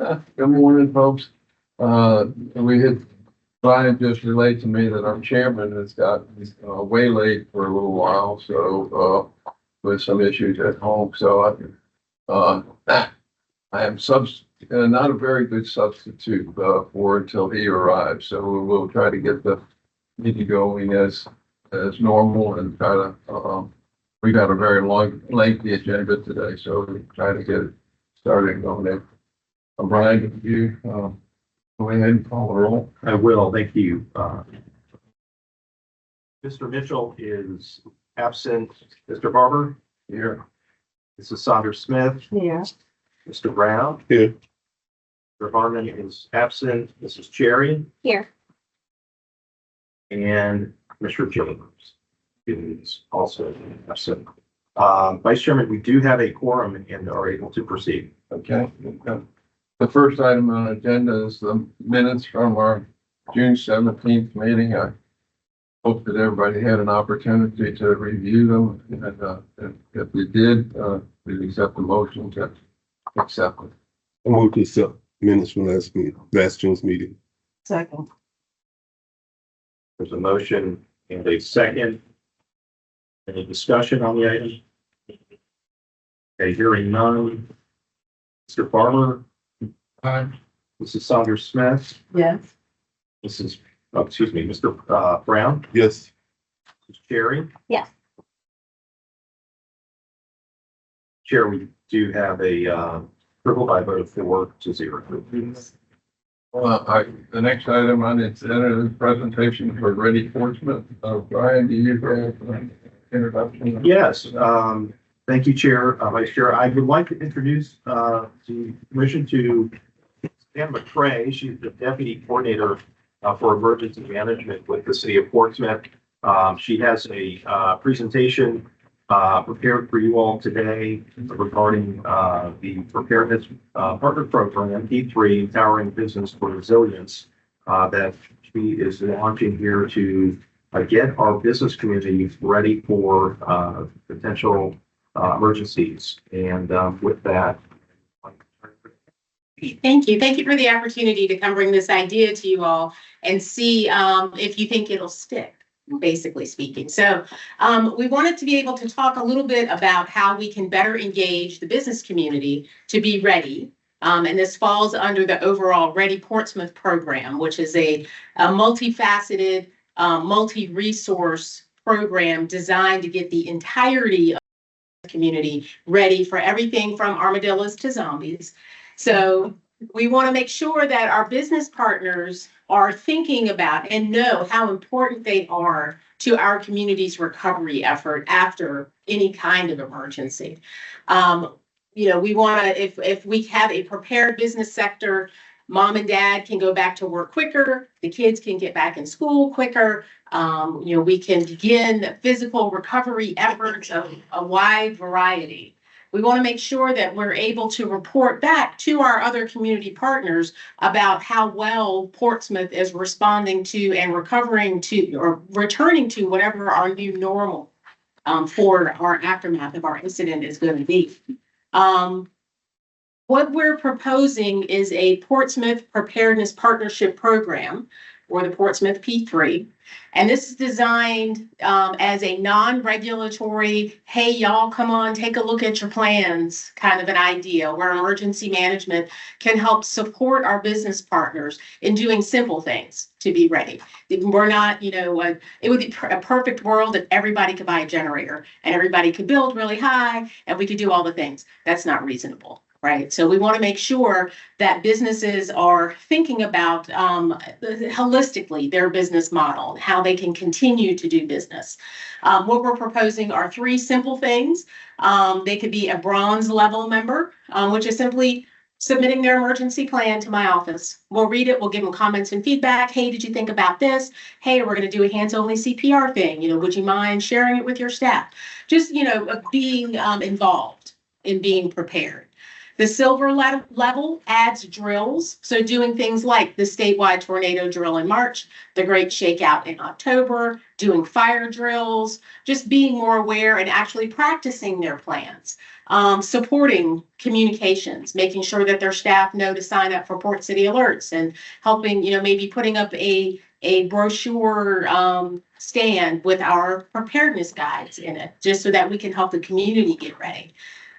Good morning, folks. Brian just relayed to me that our chairman has got waylaid for a little while, so with some issues at home. So I am not a very good substitute for until he arrives. So we'll try to get the meeting going as normal and try to. We got a very lengthy agenda today, so we try to get it started going in. Brian, if you go ahead and call the roll. I will. Thank you. Mr. Mitchell is absent. Mr. Barber? Here. Mrs. Saunders-Smith? Yeah. Mr. Brown? Here. Mr. Harmon is absent. Mrs. Cherry? Here. And Mr. James is also absent. Vice Chairman, we do have a quorum and are able to proceed. Okay. The first item on the agenda is the minutes from our June 17th meeting. I hope that everybody had an opportunity to review them, and if you did, please accept the motion to accept it. I move to accept minutes from last June's meeting. Second. There's a motion and a second. Any discussion on the item? Okay, hearing none. Mr. Farmer? Aye. Mrs. Saunders-Smith? Yes. Mr. Brown? Yes. Mrs. Cherry? Yes. Chair, we do have a approval by vote of 4-0. The next item on the agenda is presentation for EDA Portsmouth. Brian, do you have an introduction? Yes, thank you, Chair, Vice Chair. I would like to introduce the commission to Stan McCrae. She's the Deputy Coordinator for Emergency Management with the City of Portsmouth. She has a presentation prepared for you all today regarding the Preparedness Partner Program, P3, Powering Business for Resilience, that she is launching here to get our business community ready for potential emergencies. And with that, Thank you. Thank you for the opportunity to come bring this idea to you all and see if you think it'll stick, basically speaking. So we wanted to be able to talk a little bit about how we can better engage the business community to be ready. And this falls under the overall EDA Portsmouth program, which is a multifaceted, multi-resource program designed to get the entirety of the community ready for everything from armadillos to zombies. So we want to make sure that our business partners are thinking about and know how important they are to our community's recovery effort after any kind of emergency. We want to, if we have a prepared business sector, mom and dad can go back to work quicker, the kids can get back in school quicker. We can begin physical recovery efforts of a wide variety. We want to make sure that we're able to report back to our other community partners about how well Portsmouth is responding to and recovering to or returning to whatever our new normal for our aftermath of our incident is going to be. What we're proposing is a Portsmouth Preparedness Partnership Program, or the Portsmouth P3. And this is designed as a non-regulatory, hey, y'all, come on, take a look at your plans kind of an idea where emergency management can help support our business partners in doing simple things to be ready. We're not, it would be a perfect world if everybody could buy a generator and everybody could build really high and we could do all the things. That's not reasonable. Right. So we want to make sure that businesses are thinking about holistically their business model, how they can continue to do business. What we're proposing are 3 simple things. They could be a bronze level member, which is simply submitting their emergency plan to my office. We'll read it. We'll give them comments and feedback. Hey, did you think about this? Hey, we're going to do a hands-only CPR thing. Would you mind sharing it with your staff? Just, being involved in being prepared. The silver level adds drills. So doing things like the statewide tornado drill in March, the Great Shakeout in October, doing fire drills, just being more aware and actually practicing their plans. Supporting communications, making sure that their staff know to sign up for Port City alerts and helping, maybe putting up a brochure stand with our preparedness guides in it, just so that we can help the community get ready.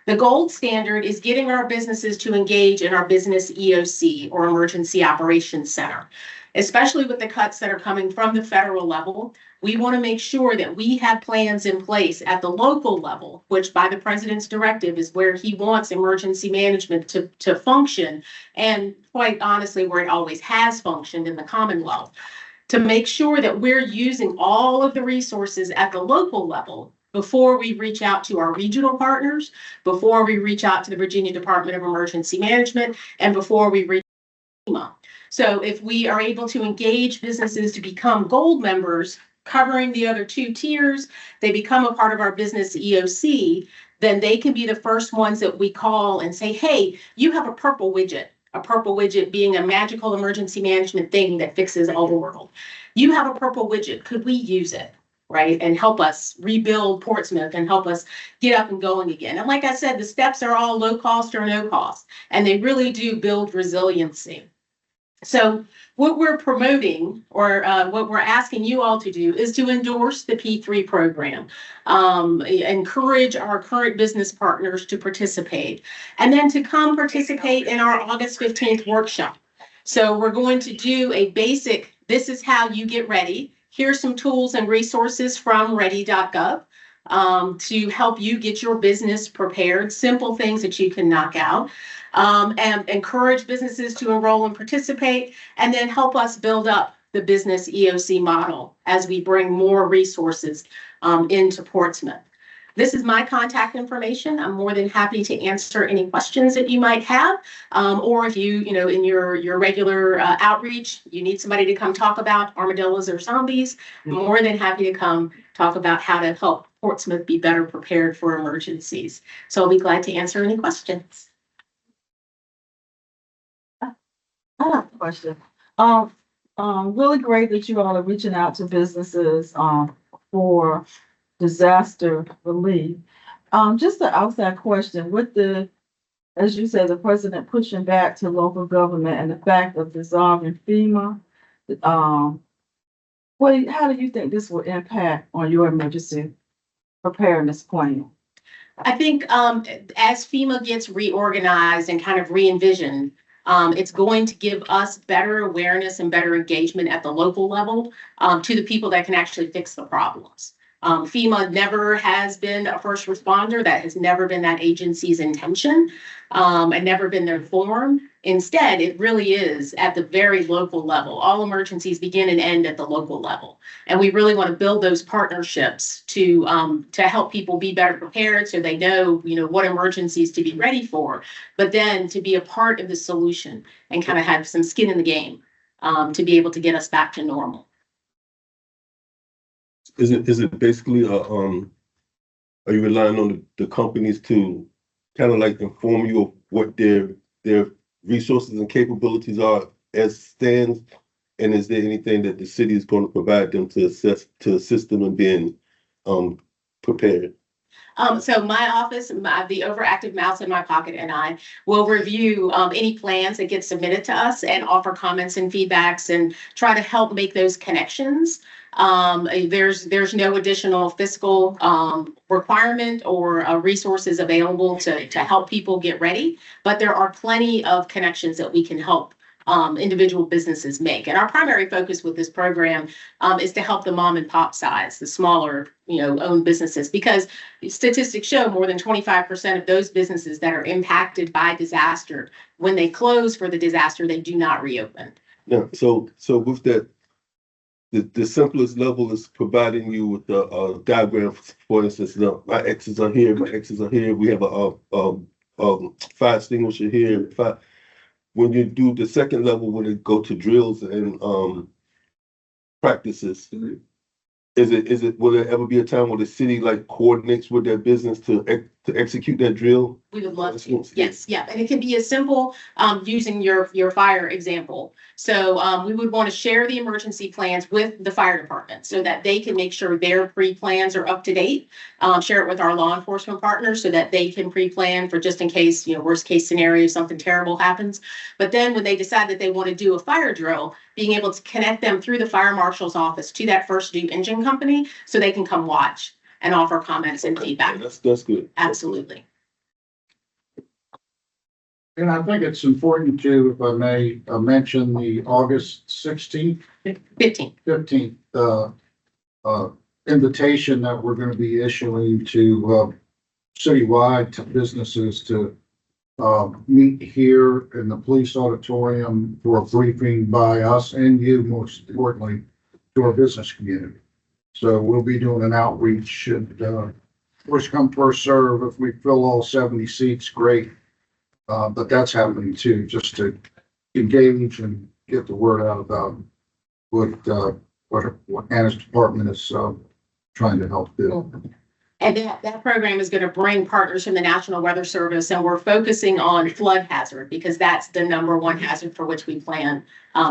The gold standard is getting our businesses to engage in our business EOC or Emergency Operations Center, especially with the cuts that are coming from the federal level. We want to make sure that we have plans in place at the local level, which by the president's directive is where he wants emergency management to function, and quite honestly, where it always has functioned in the Commonwealth, to make sure that we're using all of the resources at the local level before we reach out to our regional partners, before we reach out to the Virginia Department of Emergency Management, and before we reach FEMA. So if we are able to engage businesses to become gold members, covering the other two tiers, they become a part of our business EOC, then they can be the first ones that we call and say, hey, you have a purple widget being a magical emergency management thing that fixes all the world. You have a purple widget, could we use it? Right, and help us rebuild Portsmouth and help us get up and going again. And like I said, the steps are all low cost or no cost, and they really do build resiliency. So what we're promoting, or what we're asking you all to do, is to endorse the P3 program, encourage our current business partners to participate, and then to come participate in our August 15th workshop. So we're going to do a basic, this is how you get ready. Here's some tools and resources from ready.gov to help you get your business prepared, simple things that you can knock out, and encourage businesses to enroll and participate, and then help us build up the business EOC model as we bring more resources into Portsmouth. This is my contact information. I'm more than happy to answer any questions that you might have. Or if you, in your regular outreach, you need somebody to come talk about armadillos or zombies, I'm more than happy to come talk about how to help Portsmouth be better prepared for emergencies. So I'll be glad to answer any questions. I have a question. Really great that you all are reaching out to businesses for disaster relief. Just an outside question, with as you said, the president pushing back to local government and the fact of dissolving FEMA, how do you think this will impact on your emergency preparedness plan? I think as FEMA gets reorganized and kind of re-envisioned, it's going to give us better awareness and better engagement at the local level to the people that can actually fix the problems. FEMA never has been a first responder. That has never been that agency's intention and never been their form. Instead, it really is at the very local level. All emergencies begin and end at the local level. And we really want to build those partnerships to help people be better prepared so they know, what emergencies to be ready for, but then to be a part of the solution and kind of have some skin in the game to be able to get us back to normal. Is it basically are you relying on the companies to kind of like inform you of what their resources and capabilities are as stands? And is there anything that the city is going to provide them to assist them in being prepared? So my office, the overactive mouse in my pocket, and I will review any plans that get submitted to us and offer comments and feedbacks and try to help make those connections. There's no additional fiscal requirement or resources available to help people get ready, but there are plenty of connections that we can help individual businesses make. And our primary focus with this program is to help the mom and pop size, the smaller, owned businesses, because statistics show more than 25% of those businesses that are impacted by disaster, when they close for the disaster, they do not reopen. Yeah. So with that, the simplest level is providing you with the diagram. For instance, my X's are here, my X's are here. We have a fire extinguisher here. When you do the second level, when it go to drills and practices, will there ever be a time where the city coordinates with their business to to execute that drill? We would love to. Yes, yeah. And it can be as simple, using your fire example. So, we would want to share the emergency plans with the fire department so that they can make sure their pre-plans are up to date. Share it with our law enforcement partners so that they can pre-plan for just in case, worst case scenario, something terrible happens. But then when they decide that they want to do a fire drill, being able to connect them through the fire marshal's office to that first due engine company so they can come watch and offer comments and feedback. That's good. Absolutely. And I think it's important to, if I may, mention the August 16th, 15. 15th, invitation that we're going to be issuing to, citywide to businesses to, meet here in the police auditorium for a briefing by us and you, most importantly, to our business community. So we'll be doing an outreach and, first come, first serve. If we fill all 70 seats, great. But that's happening too, just to engage and get the word out about what Anna's department is, trying to help do. And that program is going to bring partners from the National Weather Service, and we're focusing on flood hazard because that's the number one hazard for which we plan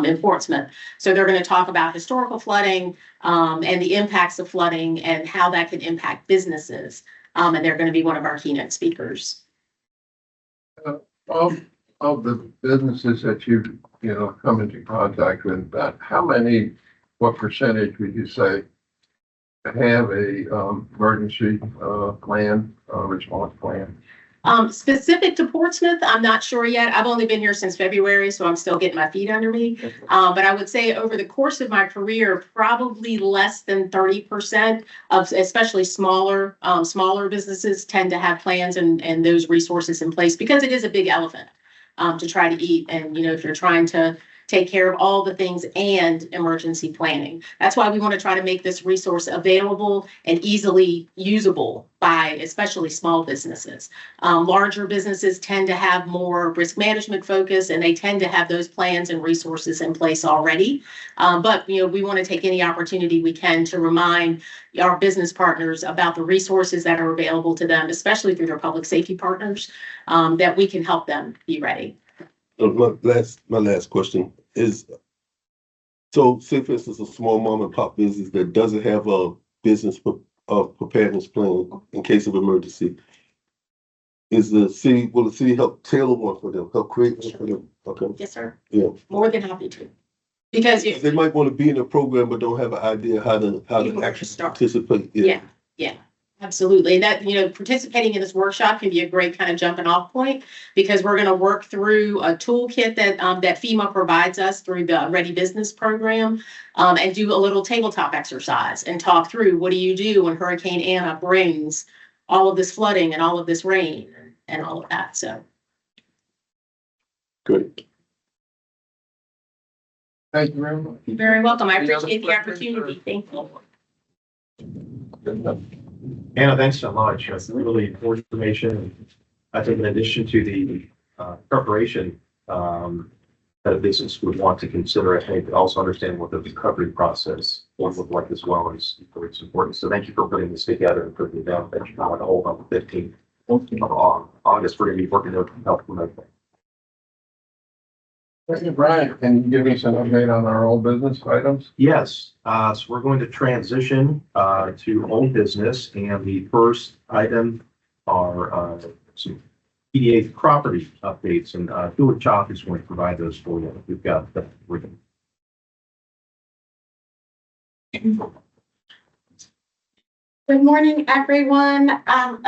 in Portsmouth. So they're going to talk about historical flooding and the impacts of flooding and how that can impact businesses. And they're going to be one of our keynote speakers. Of the businesses that you come into contact with, about what percentage would you say have a emergency plan, response plan? Specific to Portsmouth, I'm not sure yet. I've only been here since February, so I'm still getting my feet under me. But I would say over the course of my career, probably less than 30% of especially smaller businesses tend to have plans and those resources in place because it is a big elephant to try to eat. And, if you're trying to take care of all the things and emergency planning. That's why we want to try to make this resource available and easily usable by especially small businesses. Larger businesses tend to have more risk management focus and they tend to have those plans and resources in place already. But we want to take any opportunity we can to remind our business partners about the resources that are available to them, especially through their public safety partners, that we can help them be ready. My last question is, so say for instance, a small mom and pop business that doesn't have a business preparedness plan in case of emergency, will the city help tailor one for them, help create one for them? Okay. Yes, sir. Yeah. More than happy to. Because they might want to be in a program but don't have an idea how to actually participate. Yeah. Absolutely. And that, participating in this workshop can be a great kind of jumping off point because we're going to work through a toolkit that FEMA provides us through the Ready Business program and do a little tabletop exercise and talk through what do you do when Hurricane Anna brings all of this flooding and all of this rain and all of that. So. Good. Thank you very much. You're very welcome. I Any other appreciate the questions, opportunity. Thank you. Good enough. Anna, thanks so much. That's really important information. I think in addition to the preparation that a business would want to consider, I think also understand what the recovery process will look like as well is important. So thank you for putting this together and putting it down. Thank you for the hold on the 15th of August. We're going to be working to help promote that. Thank you, Brian. Can you give us an update on our old business items? Yes, so we're going to transition to old business, and the first item are some EDA property updates, and Stuart Chop is going to provide those for you. We've got the written. Good morning, everyone.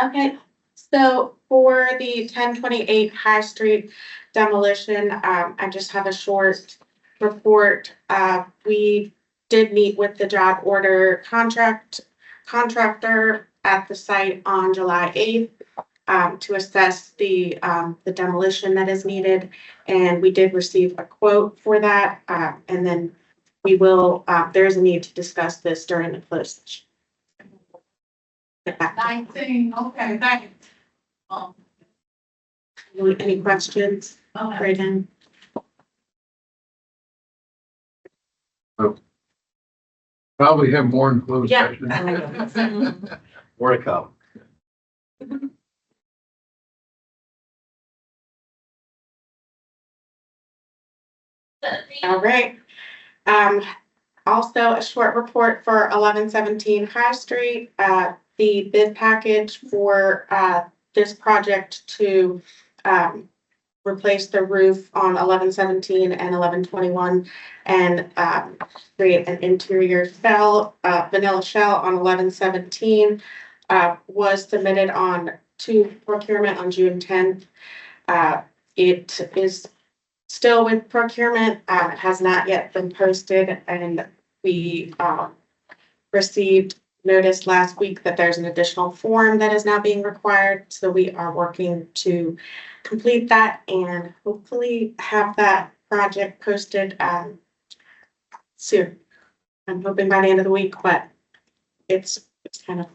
Okay, so for the 1028 High Street demolition, I just have a short report. We did meet with the job order contractor at the site on July 8th to assess the demolition that is needed, and we did receive a quote for that. And then we will. There is a need to discuss this during the closed session. Get back to 19, okay, thanks. any questions? Brayden? Probably have more in closed Yeah. session. More to come. All right. Also a short report for 1117 High Street. The bid package for, this project to, replace the roof on 1117 and 1121 and, create an interior shell, vanilla shell on 1117, was submitted to procurement on June 10th. It is still with procurement, it has not yet been posted, and we received notice last week that there's an additional form that is now being required. So we are working to complete that and hopefully have that project posted soon. I'm hoping by the end of the week, but it's kind of,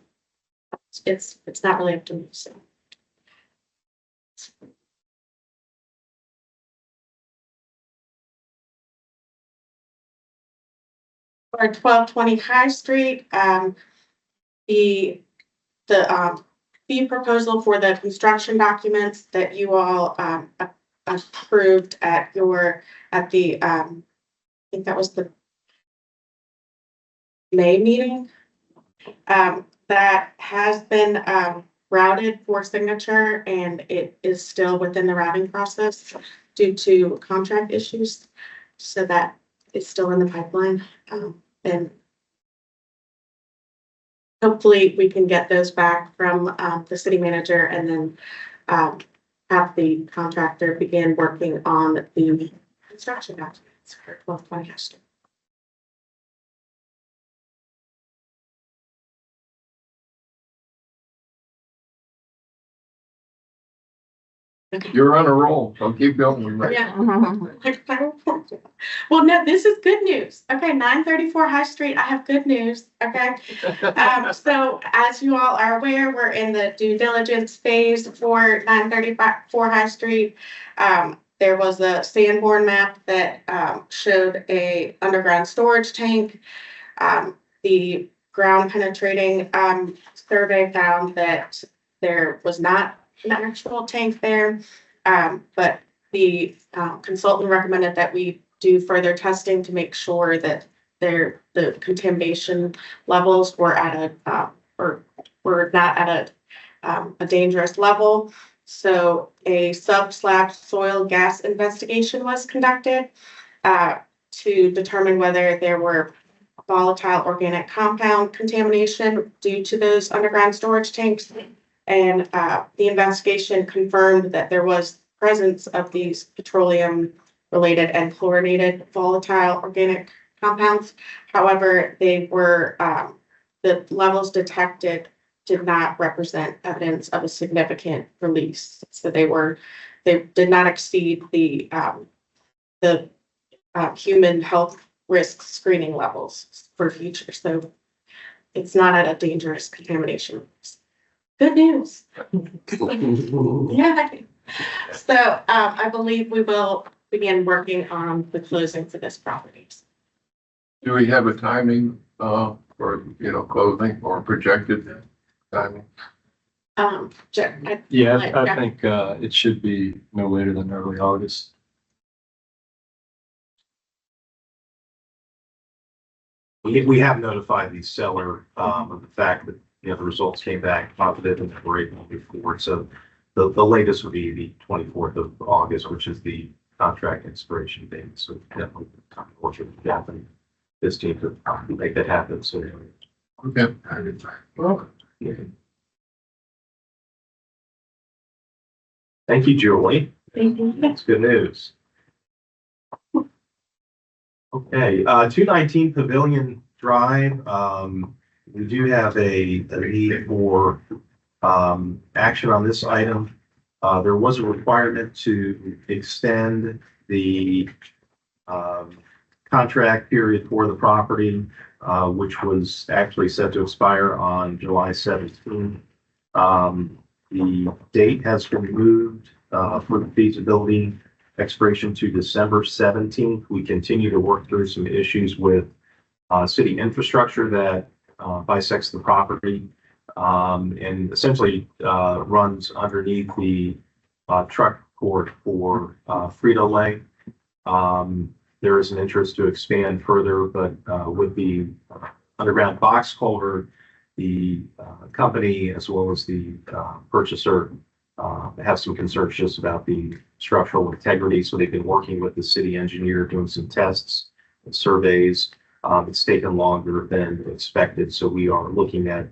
it's not really up to me, so. For 1220 High Street, the fee proposal for the construction documents that you all approved at the I think that was the May meeting. That has been routed for signature, and it is still within the routing process due to contract issues. So that is still in the pipeline. And hopefully we can get those back from the city manager and then have the contractor begin working on the construction documents for 1220 Hester. You're on a roll, so keep going. Yeah. Well, no, this is good news. Okay, 934 High Street, I have good news. Okay. So as you all are aware, we're in the due diligence phase for 934 High Street. There was a Sanborn map that showed a underground storage tank. The ground penetrating survey found that there was not an actual tank there, but the consultant recommended that we do further testing to make sure that the contamination levels were at or were not at a dangerous level. So a sub-slab soil gas investigation was conducted to determine whether there were volatile organic compound contamination due to those underground storage tanks. And the investigation confirmed that there was presence of these petroleum-related and chlorinated volatile organic compounds. However, they were the levels detected did not represent evidence of a significant release. So they did not exceed the human health risk screening levels for future. So it's not at a dangerous contamination. Good news. Yeah. So I believe we will begin working on the closing for this property. Do we have a timing for, closing or projected timing? Yeah, I think it should be no later than early August. We have notified the seller of the fact that, the results came back positive and we're able to move forward. So the latest would be the 24th of August, which is the contract expiration date. So definitely time to work with Jeff and this team to make that happen. So Okay. Well, thank you, Julie. Thank you. That's good news. Okay, 219 Pavilion Drive. We do have a need for action on this item. There was a requirement to extend the contract period for the property, which was actually set to expire on July 17th. The date has been moved for the feasibility expiration to December 17th. We continue to work through some issues with city infrastructure that bisects the property and essentially runs underneath the truck court for Frito-Lay. there is an interest to expand further, but with the underground box culvert, the company as well as the purchaser have some concerns just about the structural integrity. So they've been working with the city engineer, doing some tests and surveys. It's taken longer than expected, so we are looking at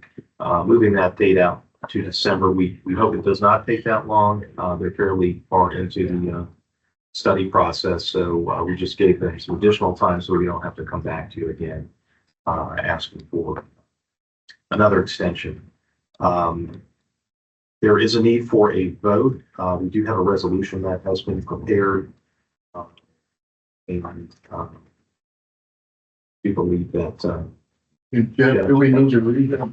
moving that date out to December. We hope it does not take that long. They're fairly far into the study process, so we just gave them some additional time so we don't have to come back to you again asking for another extension. There is a need for a vote. We do have a resolution that has been prepared. And we believe that Jeff, do we need to read that?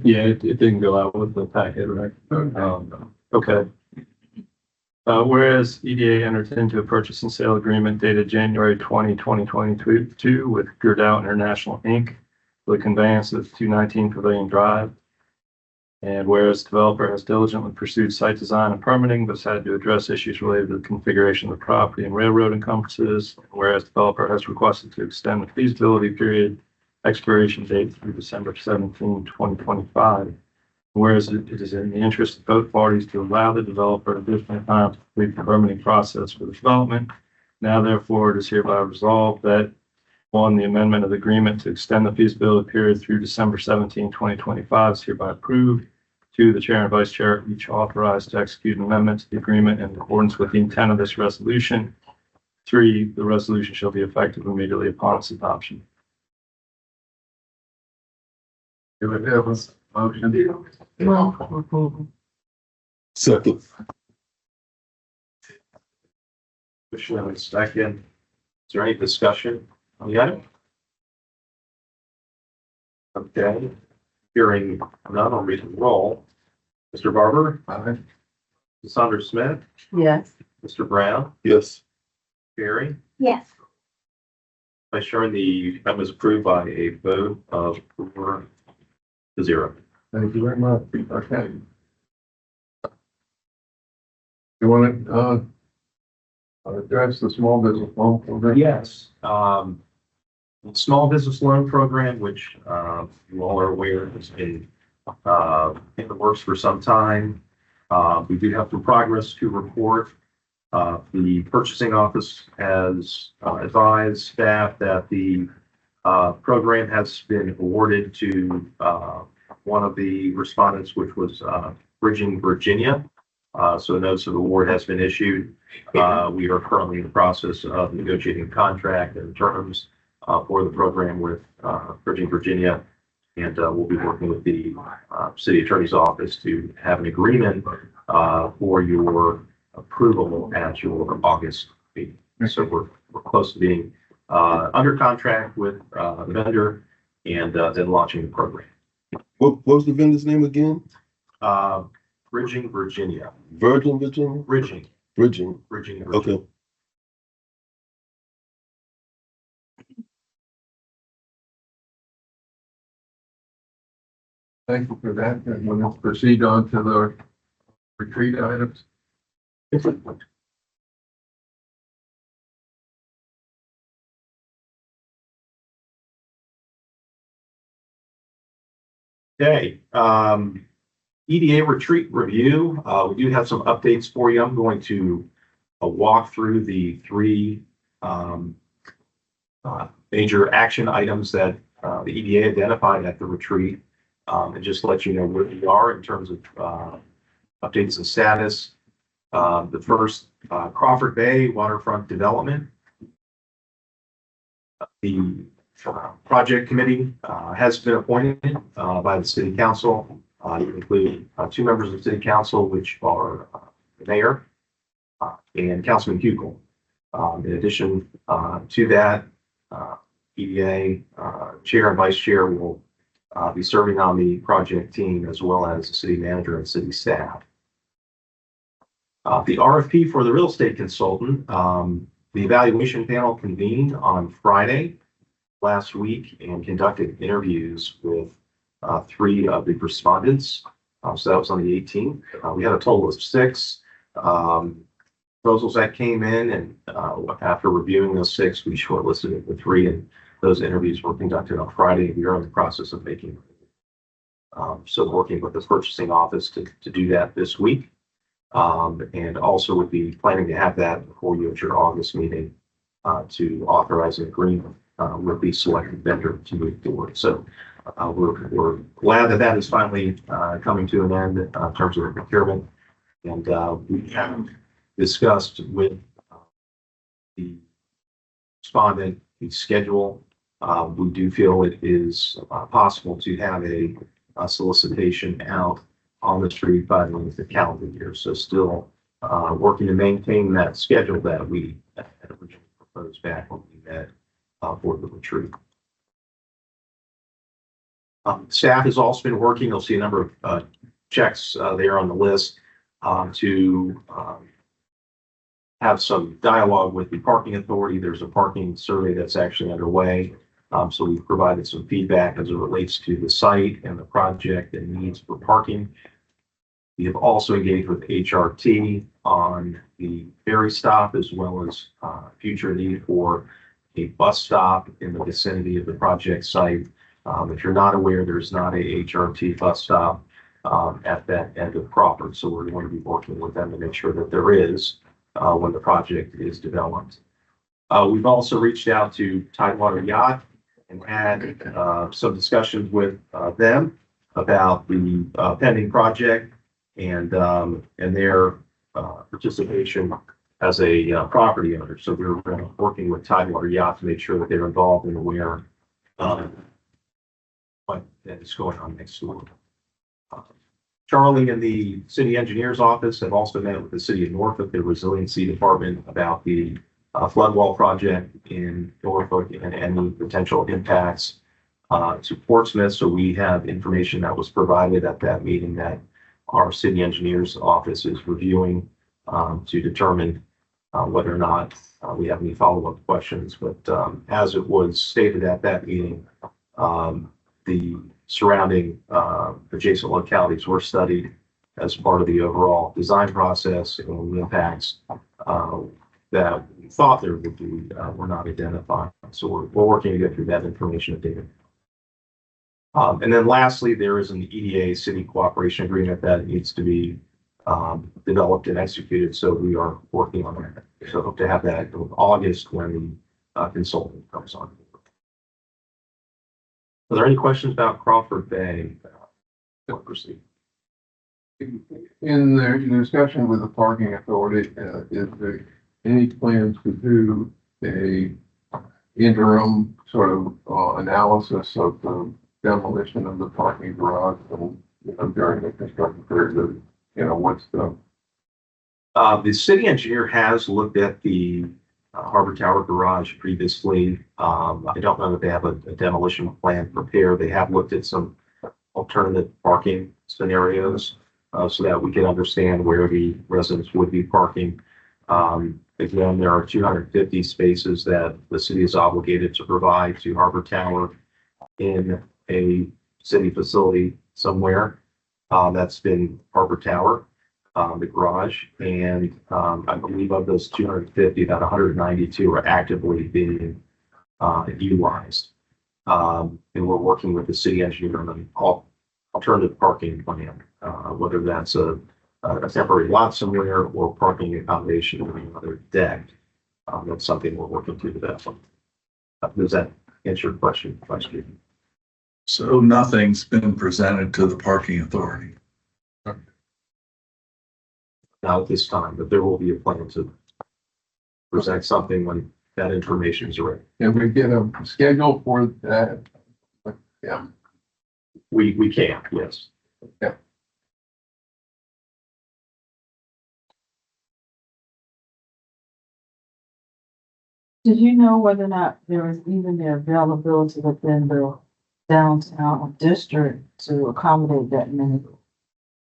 Yeah, it didn't go out with the packet, right? Okay. Whereas EDA entered into a purchase and sale agreement dated January 20, 2022 with Gerdau International Inc. for the conveyance of 219 Pavilion Drive. And whereas developer has diligently pursued site design and permitting, but has had to address issues related to the configuration of the property and railroad encumbrances. And whereas developer has requested to extend the feasibility period expiration date through December 17, 2025. Whereas it is in the interest of both parties to allow the developer additional time to complete the permitting process for the development. Now therefore it is hereby resolved that one, the amendment of the agreement to extend the feasibility period through December 17, 2025 is hereby approved. Two, the chair and vice chair are each authorized to execute an amendment to the agreement in accordance with the intent of this resolution. Three, the resolution shall be effective immediately upon its adoption. Do we have a motion? Second. Commissioner is second. Is there any discussion on the item? Okay. Hearing none, I'll read the roll. Mr. Barber? Aye. Ms. Saunders Smith? Yes. Mr. Brown? Yes. Barry? Yes. By sharing the amendment was approved by a vote of 4-0. Thank you very much. Okay. You want to address the small business loan program? Yes. The small business loan program, which you all are aware has been in the works for some time. We do have some progress to report. The purchasing office has advised staff that the program has been awarded to one of the respondents, which was Bridging Virginia. So a notice of award has been issued. We are currently in the process of negotiating contract and terms for the program with Bridging Virginia. And we'll be working with the city attorney's office to have an agreement for your approval at your August meeting. So we're close to being under contract with the vendor and then launching the program. What was the vendor's name again? Bridging Virginia. Virgin Virginia? Bridging Bridging. Virginia. Okay. Thank you for that. And we'll proceed on to the retreat items. Okay. EDA retreat review. We do have some updates for you. I'm going to walk through the three major action items that the EDA identified at the retreat, and just let you know where we are in terms of updates and status. The first, Crawford Bay waterfront development. The project committee has been appointed by the city council. You include two members of the city council, which are the mayor and Councilman Hugel. In addition to that, EDA chair and vice chair will be serving on the project team as well as the city manager and city staff. The RFP for the real estate consultant, the evaluation panel convened on Friday last week and conducted interviews with three of the respondents. So that was on the 18th. We had a total of 6. proposals that came in, and after reviewing those 6, we shortlisted the 3, and those interviews were conducted on Friday. We are in the process of making. So working with the purchasing office to do that this week. And also would be planning to have that before you at your August meeting to authorize an agreement with the selected vendor to move forward. So we're glad that that is finally coming to an end in terms of the procurement. And we have discussed with the respondent the schedule. We do feel it is possible to have a solicitation out on the street by the end of the calendar year. So still working to maintain that schedule that we had originally proposed back when we met for the retreat. Staff has also been working. You'll see a number of checks there on the list to have some dialogue with the parking authority. There's a parking survey that's actually underway. So we've provided some feedback as it relates to the site and the project and needs for parking. We have also engaged with HRT on the ferry stop as well as future need for a bus stop in the vicinity of the project site. If you're not aware, there's not a HRT bus stop at that end of Crawford. So we're going to be working with them to make sure that there is when the project is developed. We've also reached out to Tidewater Yacht and had some discussions with them about the pending project and their participation as a property owner. So we're working with Tidewater Yacht to make sure that they're involved and aware of what is going on next door. Charlie and the city engineer's office have also met with the city of Norfolk, the resiliency department, about the flood wall project in Norfolk and any potential impacts to Portsmouth. So we have information that was provided at that meeting that our city engineer's office is reviewing to determine whether or not we have any follow-up questions. But as it was stated at that meeting, the surrounding adjacent localities were studied as part of the overall design process, and the impacts that we thought there would be were not identified. So we're working to get through that information and data. And then lastly, there is an EDA city cooperation agreement that needs to be developed and executed. So we are working on that. So hope to have that in August when the consultant comes on. Are there any questions about Crawford Bay? Proceed. In the discussion with the parking authority, is there any plans to do a interim sort of analysis of the demolition of the parking garage and, during the construction period? What's the city engineer has looked at the Harbor Tower garage previously. I don't know that they have a demolition plan prepared. They have looked at some alternative parking scenarios so that we can understand where the residents would be parking. Again, there are 250 spaces that the city is obligated to provide to Harbor Tower in a city facility somewhere. That's been Harbor Tower, the garage, and I believe of those 250, about 192 are actively being utilized. And we're working with the city engineer on an alternative parking plan, whether that's a temporary lot somewhere or parking accommodation on another deck. That's something we're working to develop. Does that answer your question? So nothing's been presented to the parking authority. Not at this time, but there will be a plan to present something when that information is ready. Can we get a schedule for that? Yeah. We can, yes. Yeah. Did you know whether or not there is even the availability within the downtown district to accommodate that many?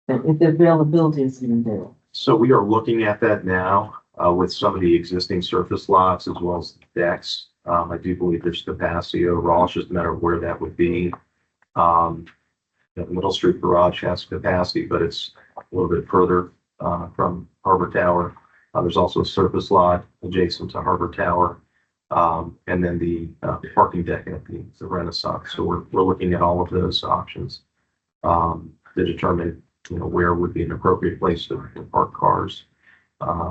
If the availability is even there? So we are looking at that now with some of the existing surface lots as well as decks. I do believe there's capacity overall. It's just a matter of where that would be. The Middle Street Garage has capacity, but it's a little bit further from Harbor Tower. There's also a surface lot adjacent to Harbor Tower. And then the parking deck at the Renaissance. So we're looking at all of those options to determine, where would be an appropriate place to park cars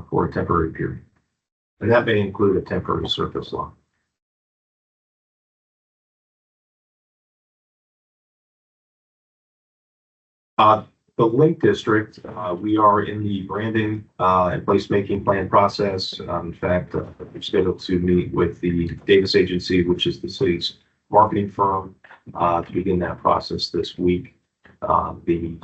for a temporary period. And that may include a temporary surface lot. The Lake District, we are in the branding and placemaking plan process. In fact, we're scheduled to meet with the Davis Agency, which is the city's marketing firm, to begin that process this week. The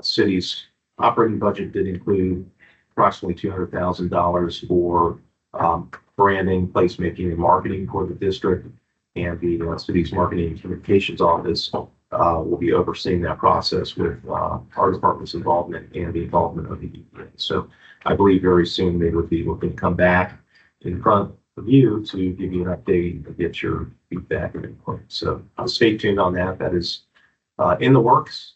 city's operating budget did include approximately $200,000 for branding, placemaking, and marketing for the district. And the city's marketing and communications office will be overseeing that process with our department's involvement and the involvement of the EDA. So I believe very soon they would be looking to come back in front of you to give you an update and get your feedback and input. So stay tuned on that. That is in the works.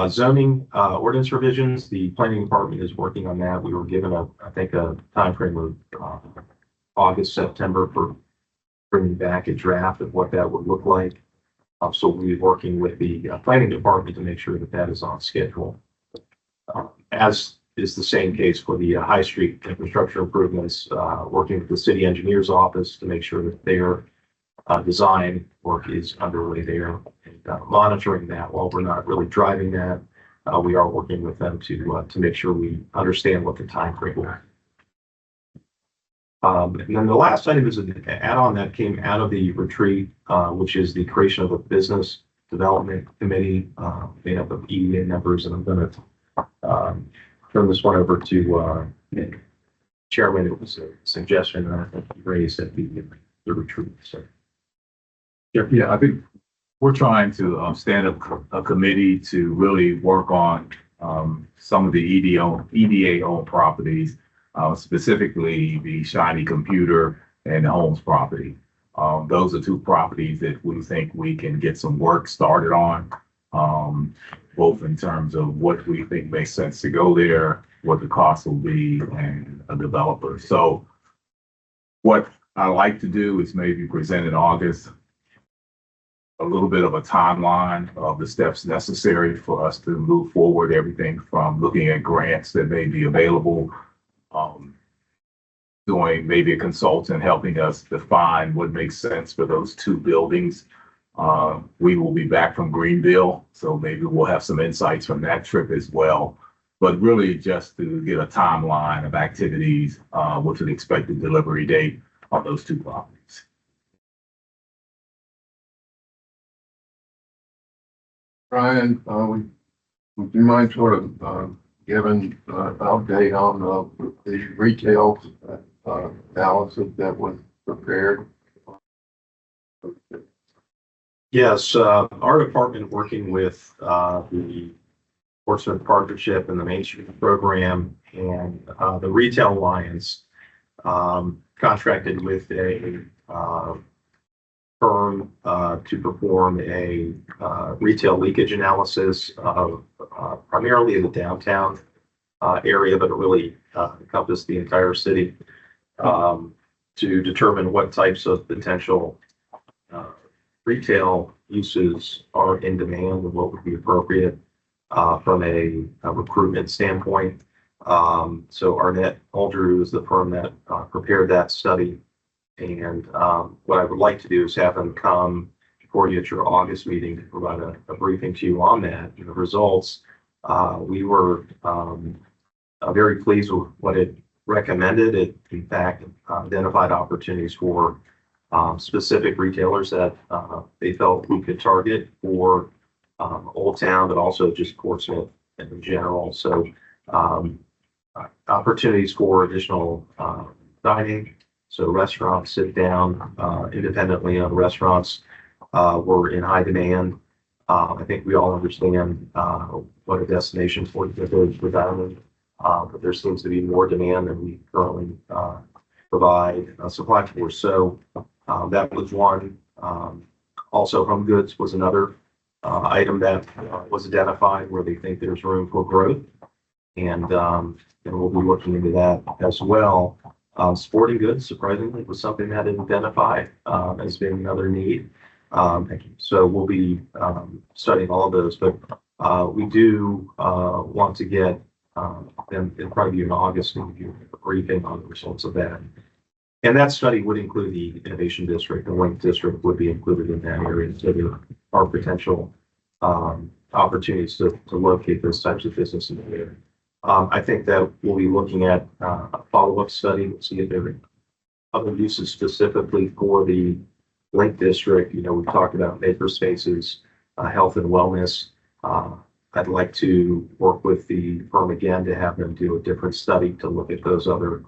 Zoning ordinance revisions, the planning department is working on that. We were given I think a timeframe of August, September for bringing back a draft of what that would look like. So we'll be working with the planning department to make sure that that is on schedule. As is the same case for the High Street infrastructure improvements, working with the city engineer's office to make sure that their design work is underway there, and monitoring that while we're not really driving that. We are working with them to make sure we understand what the timeframe will be. And then the last item is an add-on that came out of the retreat, which is the creation of a business development committee made up of EDA members. And I'm going to turn this one over to Chairman. It was a suggestion that I think he raised at the retreat. So. Yeah, I think we're trying to stand up a committee to really work on some of the EDA-owned properties. Specifically the Shiny Computer and the Holmes property. Those are two properties that we think we can get some work started on, both in terms of what we think makes sense to go there, what the cost will be, and a developer. So what I like to do is maybe present in August a little bit of a timeline of the steps necessary for us to move forward, everything from looking at grants that may be available, doing maybe a consultant helping us define what makes sense for those two buildings. We will be back from Greenville, so maybe we'll have some insights from that trip as well. But really just to get a timeline of activities with an expected delivery date on those two properties. Brian, would you mind sort of giving an update on the retail analysis that was prepared? Yes, our department working with the Portsmouth Partnership and the Main Street Program and the Retail Alliance contracted with a firm to perform a retail leakage analysis of primarily in the downtown area, but it really encompassed the entire city to determine what types of potential retail uses are in demand and what would be appropriate from a recruitment standpoint. So Arnett Aldrew is the firm that prepared that study. And what I would like to do is have them come before you at your August meeting to provide a briefing to you on that and the results. We were very pleased with what it recommended. It, in fact, identified opportunities for specific retailers that they felt we could target for Old Town, but also just Portsmouth in general. So opportunities for additional dining. So restaurants, sit down, independently owned restaurants were in high demand. I think we all understand what a destination for the village for dining, but there seems to be more demand than we currently provide supply for. So that was one. Also, home goods was another item that was identified where they think there's room for growth. And we'll be looking into that as well. Sporting goods, surprisingly, was something that is identified as being another need. So we'll be studying all of those, but we do want to get and it'll probably be in August, and give you a briefing on the results of that. And that study would include the Innovation District. The Link District would be included in that area. So there are potential opportunities to locate those types of businesses there. I think that we'll be looking at a follow-up study to see if there are other uses specifically for the Link District. You know, we've talked about maker spaces, health and wellness. I'd like to work with the firm again to have them do a different study to look at those other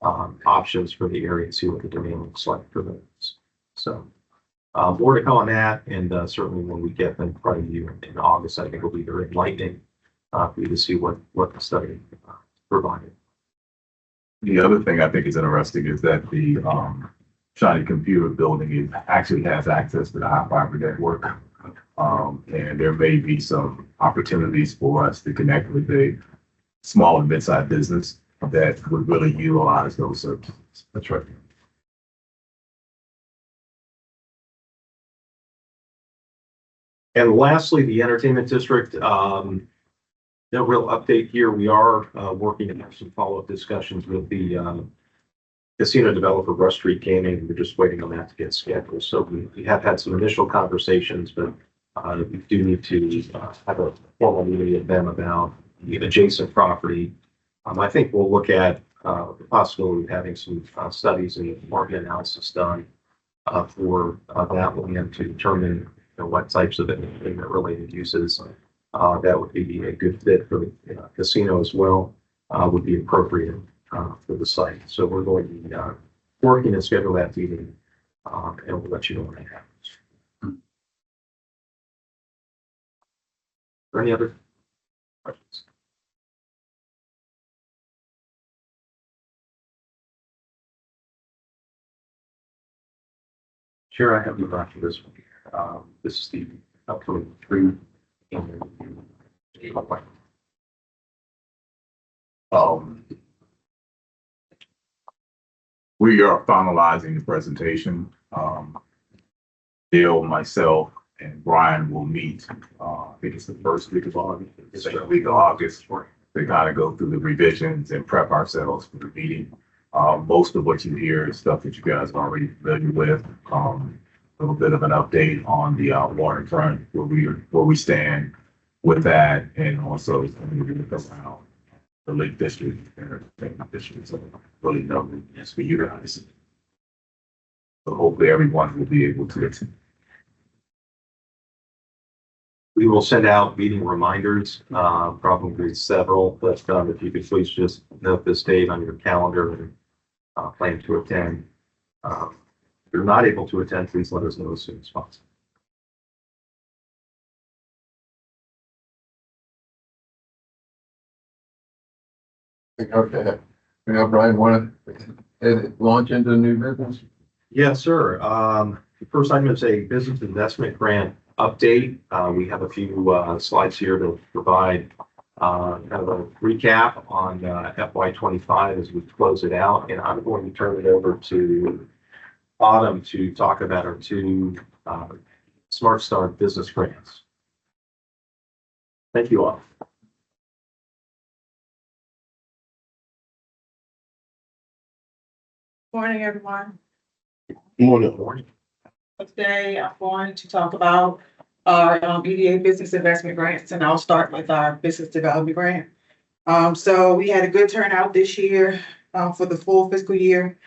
options for the area and see what the demand looks like for those. So more to come on that, and certainly when we get them in front of you in August, I think it'll be very enlightening for you to see what the study provided. The other thing I think is interesting is that the Shiny Computer Building actually has access to the high fiber network. And there may be some opportunities for us to connect with a small and mid-sized business that would really utilize those services. That's right. And lastly, the entertainment district, no real update here. We are working to have some follow-up discussions with the casino developer, Rush Street Gaming. We're just waiting on that to get scheduled. So we have had some initial conversations, but we do need to have a formal meeting with them about the adjacent property. I think we'll look at the possibility of having some studies and market analysis done for that land to determine what types of entertainment-related uses that would be a good fit for the casino as well, would be appropriate for the site. So we're going to be working to schedule that meeting, and we'll let you know when it happens. Or any other questions? Sure, I have the back of this one here. This is the upcoming tree. We are finalizing the presentation. Dale, myself, and Brian will meet, I think it's the first week of August, second week of August, to kind of go through the revisions and prep ourselves for the meeting. Most of what you hear is stuff that you guys are already familiar with. A little bit of an update on the waterfront, where we stand with that, and also around the Lake District and the district. So really nothing is for you guys. So hopefully everyone will be able to attend. We will send out meeting reminders, probably several, but if you could please just note this date on your calendar and plan to attend. If you're not able to attend, please let us know as soon as possible. Okay. Yeah, Brian, want to launch into new business? Yes, sir. The first item is a business investment grant update. We have a few slides here to provide kind of a recap on FY25 as we close it out. And I'm going to turn it over to Autumn to talk about our two Smart Start business grants. Thank you all. Morning, everyone. Morning. Today, I'm going to talk about our EDA business investment grants, and I'll start with our business development grant. So we had a good turnout this year for the full fiscal year.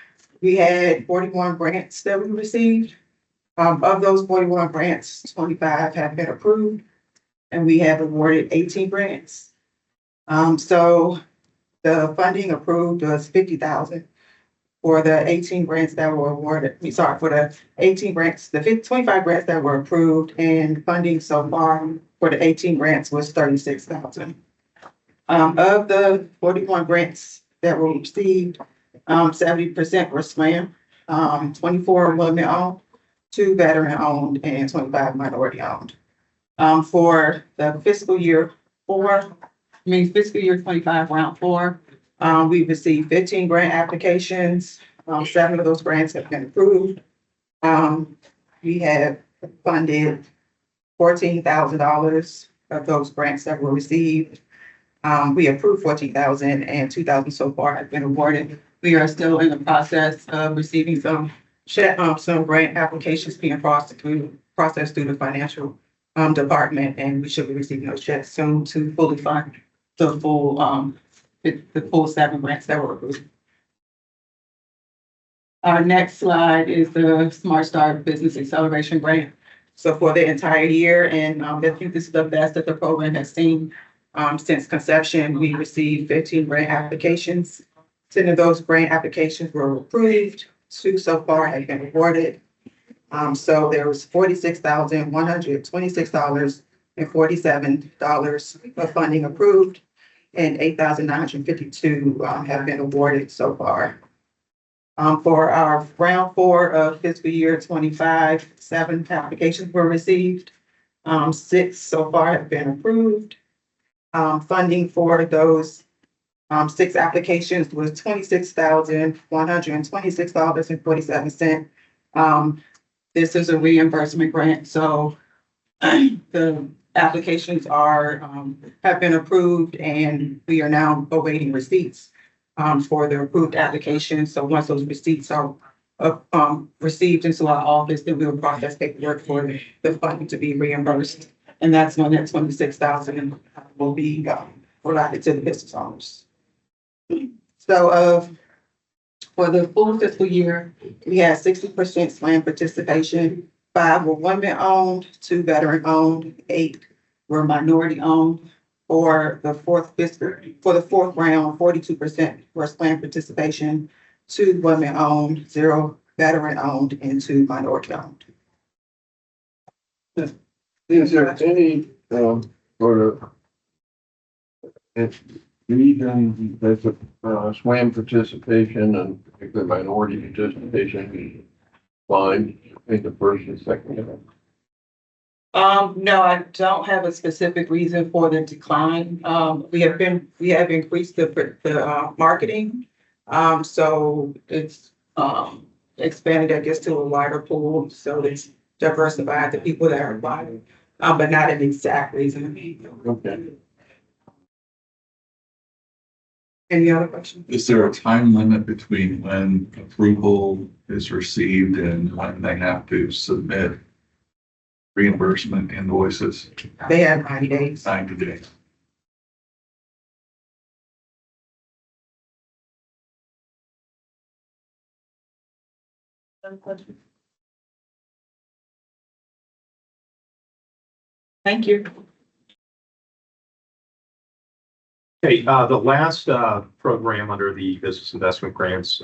We had 41 grants that we received. Of those 41 grants, 25 have been approved, and we have awarded 18 grants. So the funding approved was $50,000. For the 18 grants that were awarded, for the 18 grants, the 25 grants that were approved, and funding so far for the 18 grants was $36,000. Of the 41 grants that were received, 70% were SLAM, 24 women owned, 2 veteran owned, and 25 minority owned. For the fiscal year 4, fiscal year 25, round four. We've received 15 grant applications. 7 of those grants have been approved. We have funded $14,000 of those grants that were received. We approved 14,000 and 2,000 so far have been awarded. We are still in the process of receiving some grant applications being processed through the financial department, and we should be receiving those checks soon to fully fund the full 7 grants that were approved. Our next slide is the Smart Start Business Acceleration Grant. So for the entire year, and I think this is the best that the program has seen since conception, we received 15 grant applications. 10 of those grant applications were approved. 2 so far have been awarded. So there was $46,126.47 of funding approved, and $8,952 have been awarded so far. For our round 4 of fiscal year 25, 7 applications were received. 6 so far have been approved. Funding for those 6 applications was $26,126.47. This is a reimbursement grant, so the applications have been approved, and we are now awaiting receipts for the approved applications. So once those receipts are received into our office, then we will process paperwork for the funding to be reimbursed. And that's when that 26,000 will be provided to the business owners. So for the full fiscal year, we had 60% SLAM participation. 5 were women-owned, 2 veteran-owned, 8 were minority-owned. For the fourth round, 42% were SLAM participation, 2 women-owned, 0 veteran-owned, and 2 minority-owned. Is there any, sort of, reason that the, SWAM participation and particularly minority participation declined in the first and second year? No, I don't have a specific reason for the decline. We have increased the marketing. So it's expanded, I guess, to a wider pool. So it's diversified the people that are applying, but not an exact reason. Okay. Any other questions? Is there a time limit between when approval is received and when they have to submit reimbursement invoices? They have 90 days. 90 days. Thank you. Okay, the last program under the business investment grants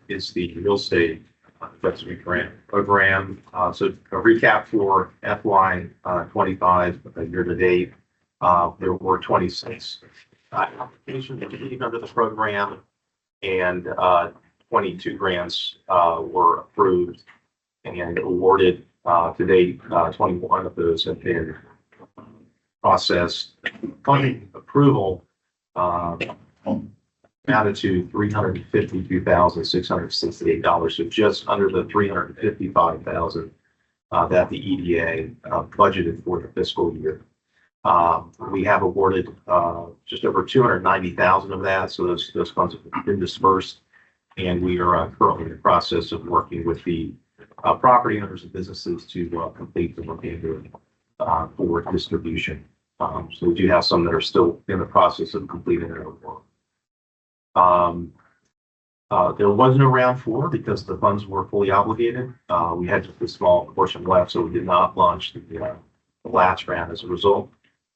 is the real estate investment grant program. So a recap for FY 25 year to date, there were 26 applications received under the program, and 22 grants were approved and awarded. To date, 21 of those have been processed. Funding approval amounted to $352,668, so just under the $355,000 that the EDA budgeted for the fiscal year. We have awarded just over $290,000 of that, so those funds have been dispersed, and we are currently in the process of working with the property owners and businesses to complete the remainder for distribution. So we do have some that are still in the process of completing their work. There was no round 4 because the funds were fully obligated. We had just a small portion left, so we did not launch the last round as a result.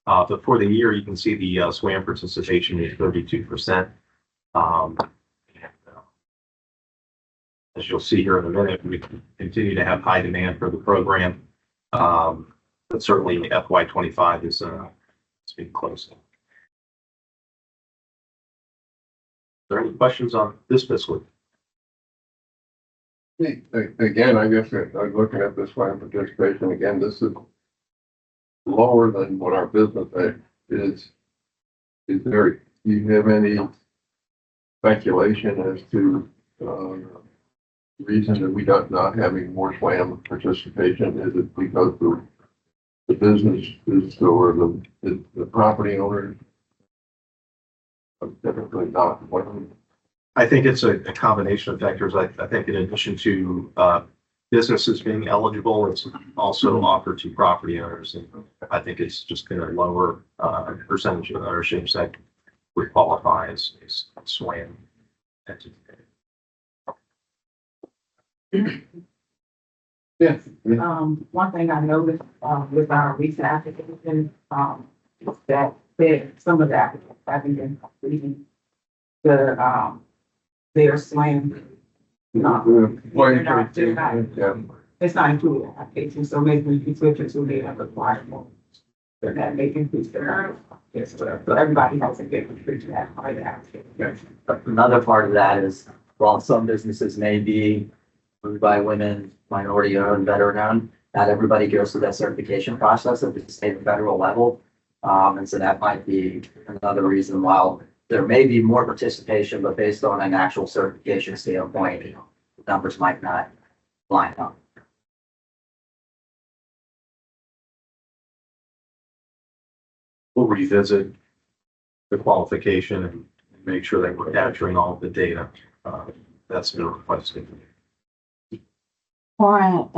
But for the year, you can see the SWAM participation is 32%. As you'll see here in a minute, we continue to have high demand for the program. But certainly FY 25 is being close. Are there any questions on this fiscal year? Again, I guess I'm looking at this SWAM participation again, this is lower than what our business is do you have any speculation as to, reason that we got not having more SWAM participation? Is it because the business is, or the property owner are typically not wanting? I think it's a combination of factors. I think in addition to, businesses being eligible, it's also offered to property owners. And I think it's just been a lower, percentage of ownerships that would qualify as SWAM entity. Yeah. One thing I noticed, with our recent application, is that some of the applicants haven't been completing their SWAM. It's not included in the application, so maybe we can switch it to the requirement. So that may increase their, yes, so everybody has a good contribution that part of the application. Another part of that is, while some businesses may be owned by women, minority owned, veteran owned, not everybody goes through that certification process at the state and federal level. And so that might be another reason why there may be more participation, but based on an actual certification standpoint, the numbers might not line up. We'll revisit the qualification and make sure that we're capturing all of the data, that's been requested. Brian,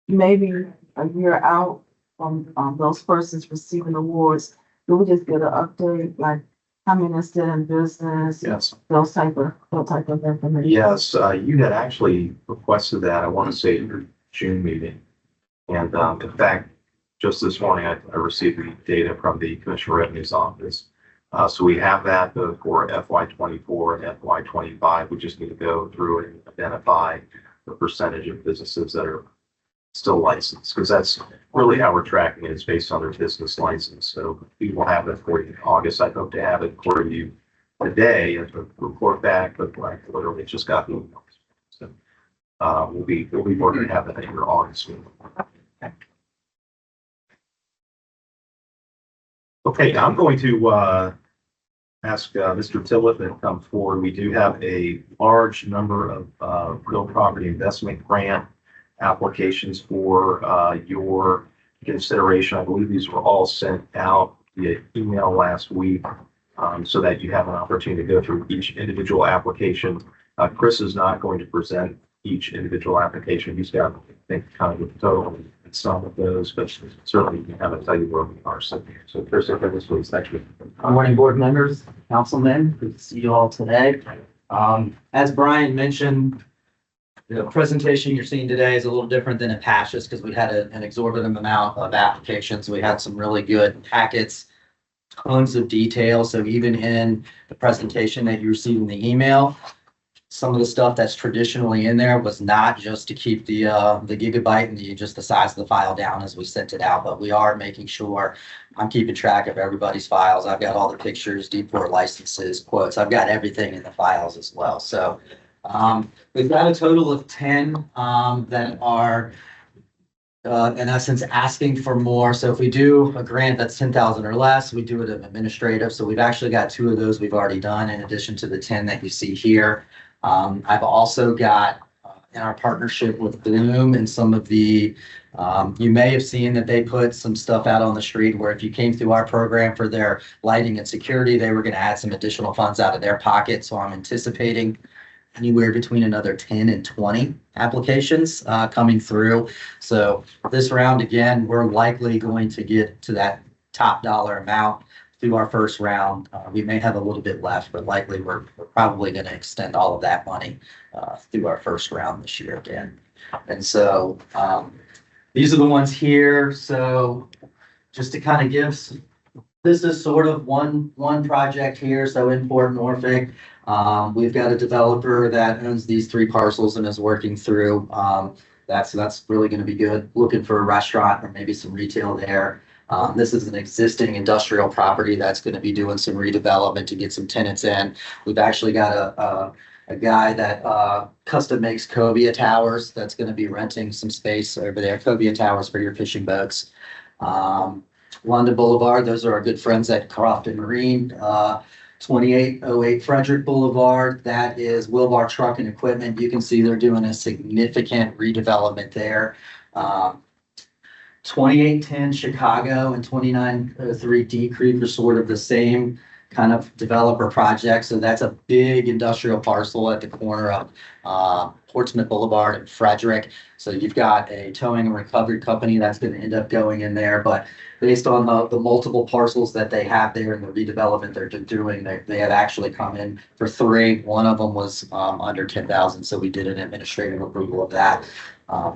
maybe a year out from, those persons receiving awards, do we just get an update, like how many are still in business? Yes. That type of information? Yes, you had actually requested that, I want to say at your June meeting. And, in fact, just this morning, I received the data from the Commissioner of Revenue's office. So we have that for FY24 and FY25. We just need to go through and identify the percentage of businesses that are still licensed, because that's really how we're tracking it. It's based on their business license. So we will have that for you in August. I hope to have it for you today as a report back, but I literally just got the email. So we'll be working to have that in your August meeting. Okay, I'm going to ask Mr. Tillett to come forward. We do have a large number of real property investment grant applications for your consideration. I believe these were all sent out via email last week, so that you have an opportunity to go through each individual application. Chris is not going to present each individual application. He's got, I think, kind of the total and some of those, but certainly you can have it tell you where we are. So Chris, if this was actually. Good morning, board members, councilmen. Good to see you all today. As Brian mentioned, the presentation you're seeing today is a little different than in past, just because we had an exorbitant amount of applications. We had some really good packets, tons of detail. So even in the presentation that you received in the email, some of the stuff that's traditionally in there was not just to keep the gigabyte and just the size of the file down as we sent it out, but we are making sure I'm keeping track of everybody's files. I've got all the pictures, D-port licenses, quotes. I've got everything in the files as well. So we've got a total of 10 that are in essence asking for more. So if we do a grant that's 10,000 or less, we do it administrative. So we've actually got 2 of those we've already done in addition to the 10 that you see here. I've also got in our partnership with Bloom and some of the, you may have seen that they put some stuff out on the street where if you came through our program for their lighting and security, they were going to add some additional funds out of their pocket. So I'm anticipating anywhere between another 10 and 20 applications coming through. So this round, again, we're likely going to get to that top dollar amount through our first round. We may have a little bit left, but likely we're probably going to extend all of that money through our first round this year again. And so these are the ones here. So just to kind of give, this is sort of one project here. So in Port Norfolk, we've got a developer that owns these 3 parcels and is working through. That's really going to be good. Looking for a restaurant or maybe some retail there. This is an existing industrial property that's going to be doing some redevelopment to get some tenants in. We've actually got a guy that custom makes cobia towers that's going to be renting some space over there, cobia towers for your fishing boats. London Boulevard, those are our good friends at Crofton Marine. 2808 Frederick Boulevard, that is Wilbar Truck and Equipment. You can see they're doing a significant redevelopment there. 2810 Chicago and 2903 D Creek are sort of the same kind of developer project. So that's a big industrial parcel at the corner of Portsmouth Boulevard and Frederick. So you've got a towing and recovery company that's going to end up going in there. But based on the multiple parcels that they have there and the redevelopment they're doing, they had actually come in for 3. One of them was under 10,000. So we did an administrative approval of that.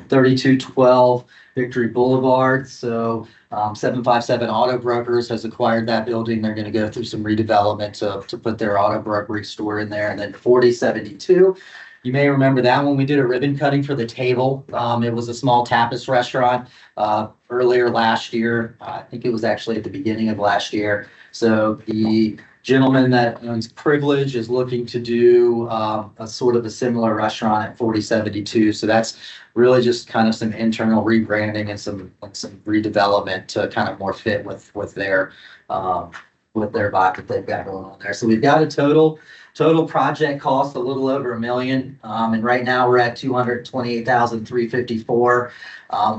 3212 Victory Boulevard. So 757 Auto Brokers has acquired that building. They're going to go through some redevelopment to put their auto brokerage store in there. And then 4072. You may remember that when we did a ribbon cutting for the table. It was a small tapas restaurant earlier last year. I think it was actually at the beginning of last year. So the gentleman that owns Privilege is looking to do a sort of a similar restaurant at 4072. So that's really just kind of some internal rebranding and some redevelopment to kind of more fit with their vibe that they've got going on there. So we've got a total project cost a little over $1 million. And right now we're at 228,354.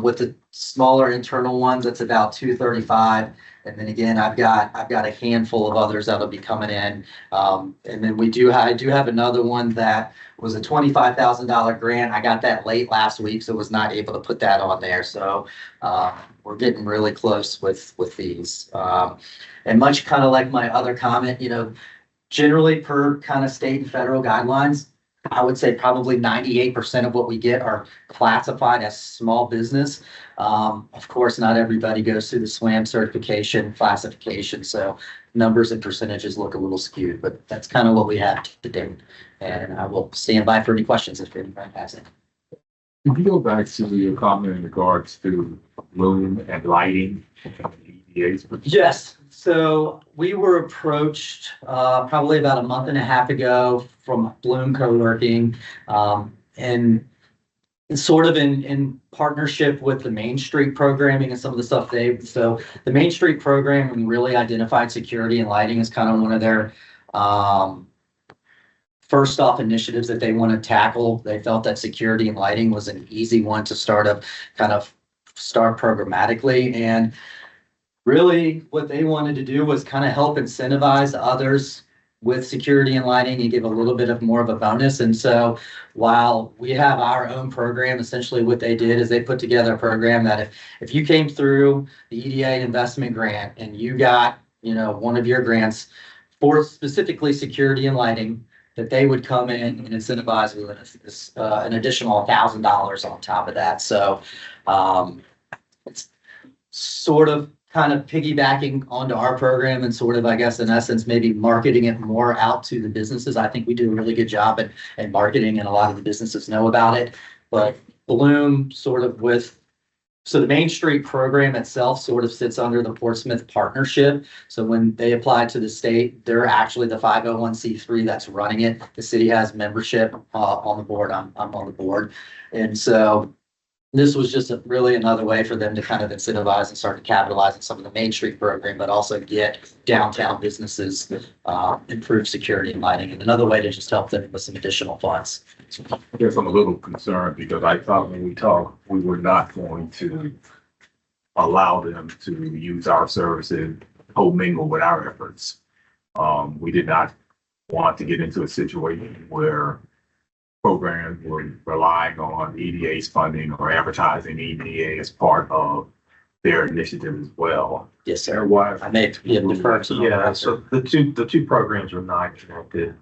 With the smaller internal ones, that's about 235. And then again, I've got a handful of others that'll be coming in. And then I do have another one that was a $25,000 grant. I got that late last week, so was not able to put that on there. So we're getting really close with these. And much kind of like my other comment, generally per kind of state and federal guidelines, I would say probably 98% of what we get are classified as small business. Of course, not everybody goes through the SWAM certification classification, so numbers and percentages look a little skewed, but that's kind of what we have to date. And I will stand by for any questions if anybody has any. If you go back to your comment in regards to bloom and lighting, EDA's. Yes. So we were approached probably about a month and a half ago from Bloom Co-working, and sort of in partnership with the Main Street programming and some of the stuff so the Main Street programming really identified security and lighting as kind of one of their first off initiatives that they want to tackle. They felt that security and lighting was an easy one to start programmatically. And really what they wanted to do was kind of help incentivize others with security and lighting and give a little bit of more of a bonus. And so while we have our own program, essentially what they did is they put together a program that if you came through the EDA investment grant and you got, one of your grants for specifically security and lighting, that they would come in and incentivize with an additional $1,000 on top of that. So it's sort of kind of piggybacking onto our program and sort of, I guess, in essence, maybe marketing it more out to the businesses. I think we do a really good job at marketing and a lot of the businesses know about it. But Bloom so the Main Street program itself sort of sits under the Portsmouth partnership. So when they apply to the state, they're actually the 501c3 that's running it. The city has membership on the board. I'm on the board. And so this was just really another way for them to kind of incentivize and start to capitalize on some of the Main Street program, but also get downtown businesses improve security and lighting, and another way to just help them with some additional funds. I guess I'm a little concerned because I thought when we talked, we were not going to allow them to use our services, co-mingle with our efforts. We did not want to get into a situation where programs were relying on EDA's funding or advertising EDA as part of their initiative as well. Yes, sir. Why? I may defer to. Yeah, so the two programs are not connected.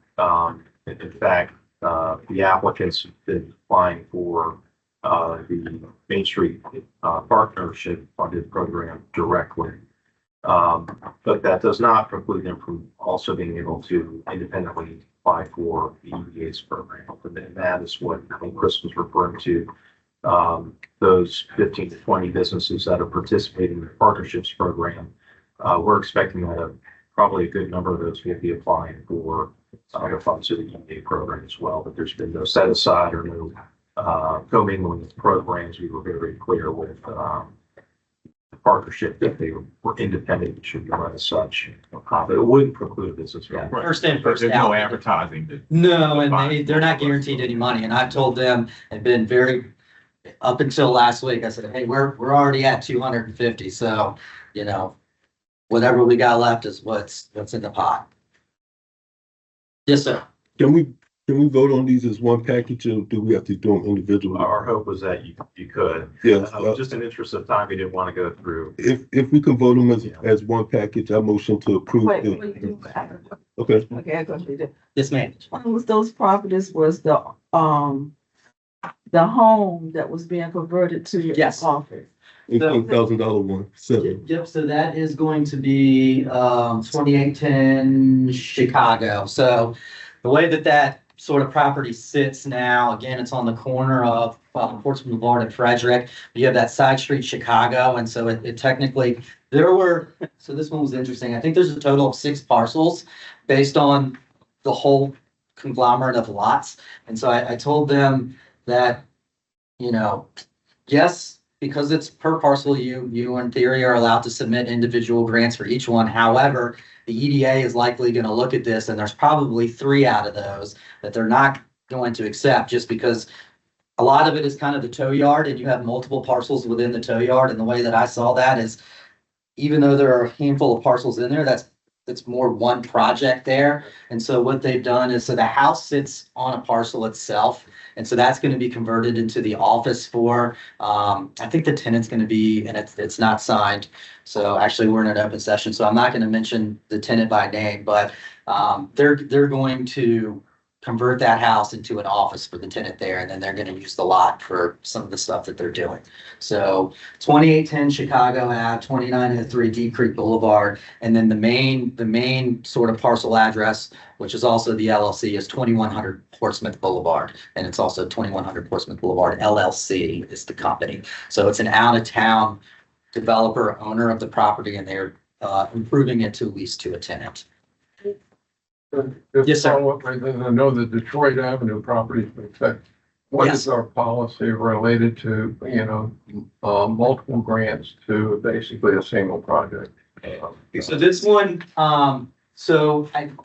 In fact, the applicants have been applying for the Main Street partnership funded program directly. But that does not preclude them from also being able to independently apply for the EDA's program. And that is what I think Chris was referring to. Those 15 to 20 businesses that are participating in the partnerships program, we're expecting that probably a good number of those will be applying for the funds of the EDA program as well. But there's been no set aside or no co-mingling with programs. We were very clear with partnership, if they were independent, it should be run as such. But it wouldn't preclude this as well. First in, But first there's no out. advertising. No, and they're not guaranteed any money, and I've told them, and been very, up until last week, I said, hey, we're already at 250, so, you know, whatever we got left is what's in the pot. Yes, sir. Can we vote on these as one package, or do we have to do them individually? Our hope was that you could. Yes, Just in interest of time, we didn't want to go through. if we can vote them as one package, I motion to approve. Wait, the- wait, do- Okay, okay, I got you. Yes, ma'am. One was those properties was the home that was being converted to your Yes. office. $18,000 one, seven. Yep, so that is going to be 2810 Chicago. So the way that sort of property sits now, again, it's on the corner of Portsmouth Boulevard and Frederick. You have that side street Chicago, and so it technically, so this one was interesting. I think there's a total of 6 parcels based on the whole conglomerate of lots. And so I told them that, you know, yes, because it's per parcel, you in theory are allowed to submit individual grants for each one. However, the EDA is likely going to look at this, and there's probably 3 out of those that they're not going to accept, just because a lot of it is kind of the tow yard, and you have multiple parcels within the tow yard. And the way that I saw that is, even though there are a handful of parcels in there, that's more one project there. And so what they've done is, so the house sits on a parcel itself. And so that's going to be converted into the office for, I think the tenant's going to be, and it's not signed. So actually we're in an open session, so I'm not going to mention the tenant by name, but they're going to convert that house into an office for the tenant there, and then they're going to use the lot for some of the stuff that they're doing. So 2810 Chicago Ave, 2903 Deep Creek Boulevard, and then the main sort of parcel address, which is also the LLC, is 2100 Portsmouth Boulevard, and it's also 2100 Portsmouth Boulevard LLC is the company. So it's an out-of-town developer, owner of the property, and they're improving it to lease to a tenant. Yes, sir. I know the Detroit Avenue property, what Yes. is our policy related to, multiple grants to basically a single project? So this one,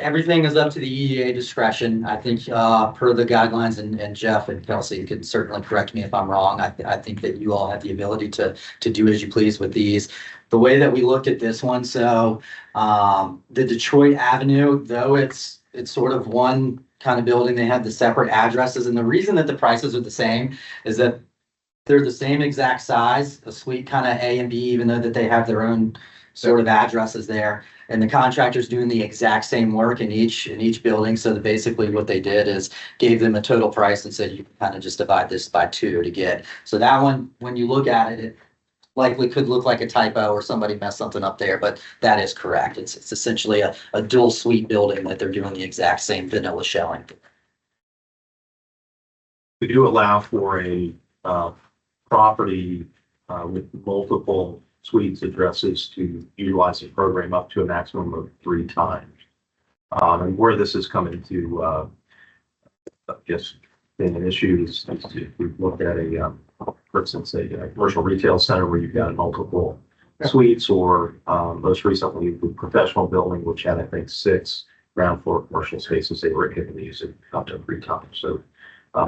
everything is up to the EDA discretion. I think, per the guidelines, and Jeff and Kelsey could certainly correct me if I'm wrong. I think that you all have the ability to do as you please with these. The way that we looked at this one, so, the Detroit Avenue, though it's sort of one kind of building, they have the separate addresses. And the reason that the prices are the same is that they're the same exact size, a suite kind of A and B, even though that they have their own sort of addresses there. And the contractor's doing the exact same work in each building. So that basically what they did is gave them a total price and said, you can kind of just divide this by 2 to get. So that one, when you look at it, it likely could look like a typo or somebody messed something up there, but that is correct. It's essentially a dual suite building that they're doing the exact same vanilla shelling. We do allow for a property with multiple suites addresses to utilize the program up to a maximum of 3 times. And where this has come into, I guess, been an issue is we've looked at for instance, a commercial retail center where you've got multiple suites, or most recently the professional building, which had, I think, 6 ground floor commercial spaces. They were able to use it up to 3 times. So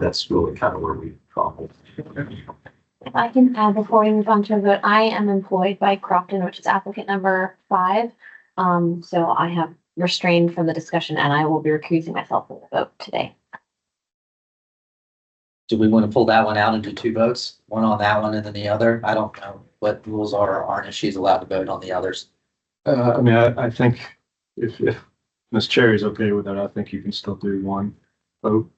that's really kind of where we fall. If I can add before we move on to a vote, I am employed by Crofton, which is applicant number 5. So I have restrained from the discussion and I will be recusing myself from the vote today. Do we want to pull that one out and do 2 votes? One on that one and then the other? I don't know what rules are or aren't, if she's allowed to vote on the others. I think if Ms. Cherry's okay with it, I think you can still do 1 vote.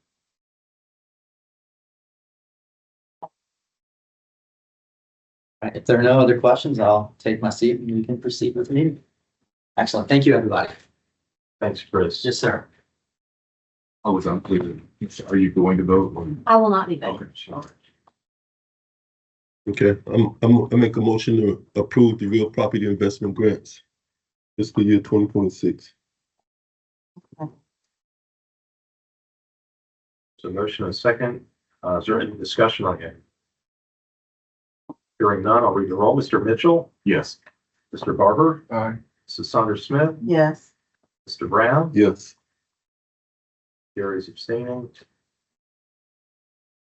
Right, if there are no other questions, I'll take my seat and we can proceed with the meeting. Excellent. Thank you, everybody. Thanks, Chris. Yes, sir. I was unclear. Are you going to vote? I will not be voting. Okay, I make a motion to approve the real property investment grants fiscal year 2026. So motion and second. Is there any discussion on it? Hearing none, I'll read the roll. Mr. Mitchell, Yes. Mr. Barber, Aye. Mrs. Saunders Smith, Yes. Mr. Brown, Yes. Gary is abstaining.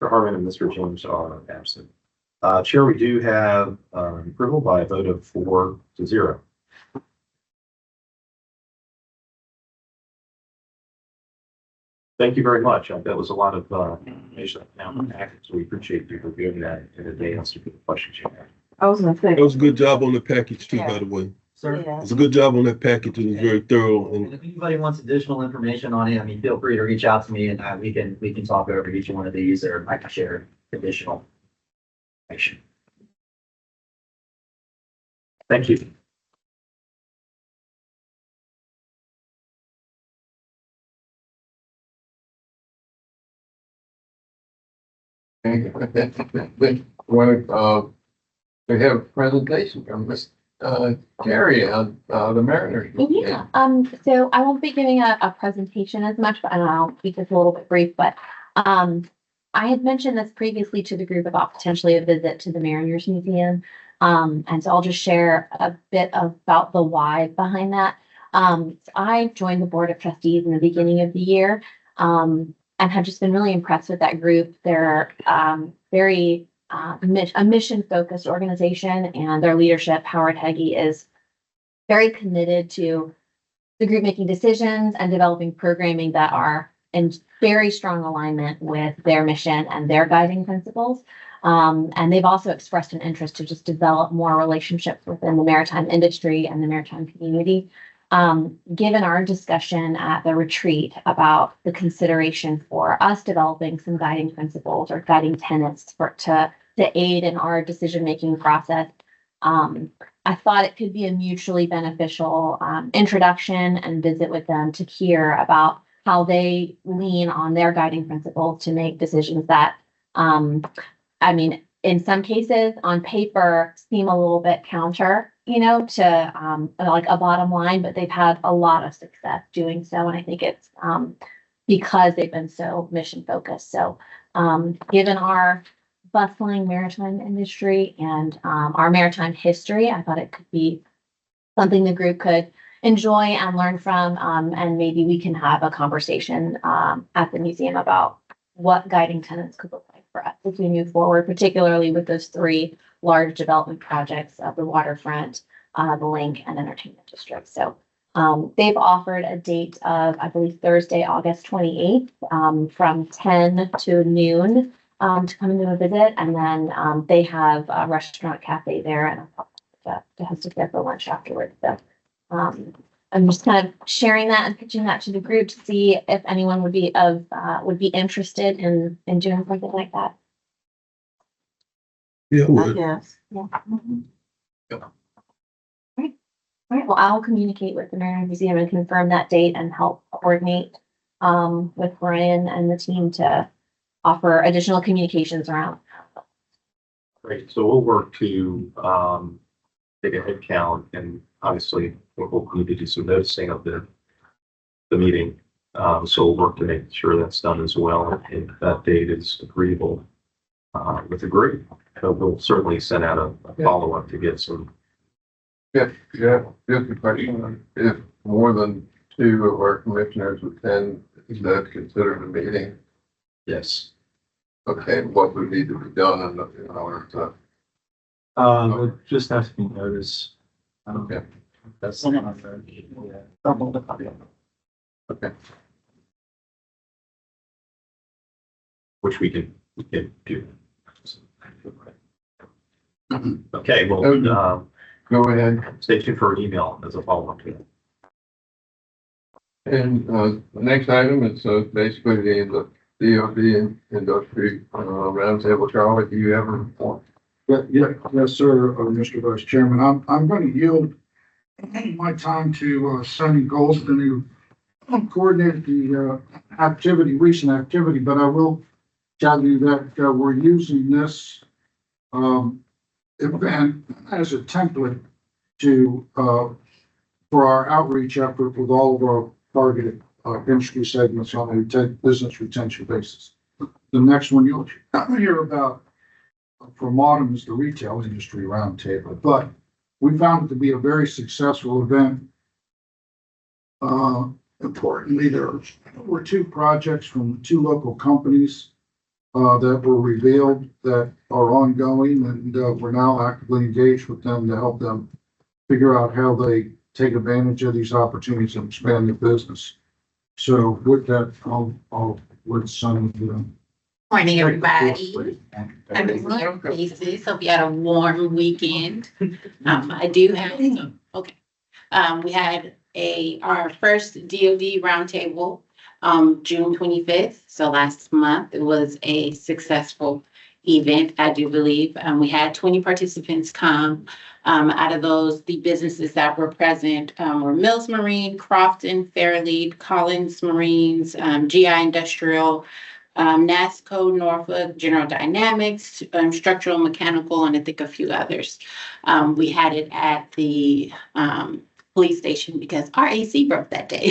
Mr. Harmon and Mr. James are absent. Chair, we do have approval by a vote of 4-0. Thank you very much. That was a lot of information now in the package, so we appreciate you reviewing that in advance for the questions you have. I was gonna say. That was a good job on the package too, by the way. Sir, Yeah. It's a good job on that package. It was very thorough and and if anybody wants additional information on it, I mean, feel free to reach out to me and we can talk over each one of these, or I can share additional information. Thank you. We have a presentation from Miss Terry on the Mariners. Yeah, so I won't be giving a presentation as much, but I'll keep this a little bit brief, but, I had mentioned this previously to the group about potentially a visit to the Mariners Museum. And so I'll just share a bit about the why behind that. I joined the Board of Trustees in the beginning of the year, and have just been really impressed with that group. They're, very, a mission-focused organization, and their leadership, Howard Heggie, is very committed to the group making decisions and developing programming that are in very strong alignment with their mission and their guiding principles. And they've also expressed an interest to just develop more relationships within the maritime industry and the maritime community. Given our discussion at the retreat about the consideration for us developing some guiding principles or guiding tenets to aid in our decision-making process, I thought it could be a mutually beneficial introduction and visit with them to hear about how they lean on their guiding principles to make decisions that, I mean, in some cases on paper seem a little bit counter, to like a bottom line, but they've had a lot of success doing so. And I think it's because they've been so mission focused. So given our bustling maritime industry and our maritime history, I thought it could be something the group could enjoy and learn from. And maybe we can have a conversation at the museum about what guiding tenets could look like for us as we move forward, particularly with those three large development projects of the waterfront, the link, and entertainment district. So they've offered a date of, I believe, Thursday, August 28th, from 10 to noon to come and do a visit. And then they have a restaurant cafe there and to host us there for lunch afterwards. So I'm just kind of sharing that and pitching that to the group to see if anyone would be interested in doing something like that. yeah, well, Yes. Yeah. Right. All right. Well, I'll communicate with the Maritime Museum and confirm that date and help coordinate with Brian and the team to offer additional communications around. Great. So we'll work to take a head count, and obviously we'll need to do some noticing of the meeting. So we'll work to make sure that's done as well, and that date is agreeable with the group. So we'll certainly send out a follow-up to get some. Yeah, just a question. If more than two of our commissioners attend, is that considered a meeting? Yes. Okay, what would need to be done in order to? It just has to be noticed. Okay. That's Okay. which we can do. Okay, well, Go ahead. stay tuned for an email as a follow-up to that. And the next item is basically the DOD and industry roundtable. Charlie, do you have a report? Yes, sir, Mr. Vice Chairman. I'm going to yield my time to Sonny Golston, who coordinated the recent activity, but I will tell you that we're using this event as a template to for our outreach effort with all of our targeted industry segments on a business retention basis. The next one you'll hear about from autumn is the retail industry roundtable, but we found it to be a very successful event. Importantly, there were two projects from two local companies that were revealed that are ongoing, and we're now actively engaged with them to help them figure out how they take advantage of these opportunities and expand their business. So with that, I'll let some of them. Morning, everybody. I'm in your faces. Hope you had a warm weekend. I do have, okay. We had our first DoD roundtable, June 25th. So last month, it was a successful event, I do believe. We had 20 participants come. Out of those, the businesses that were present were Mills Marine, Crofton, Fairlead, Collins Marines, GI Industrial, NASCO, Norfolk, General Dynamics, Structural, Mechanical, and I think a few others. We had it at the police station because our AC broke that day.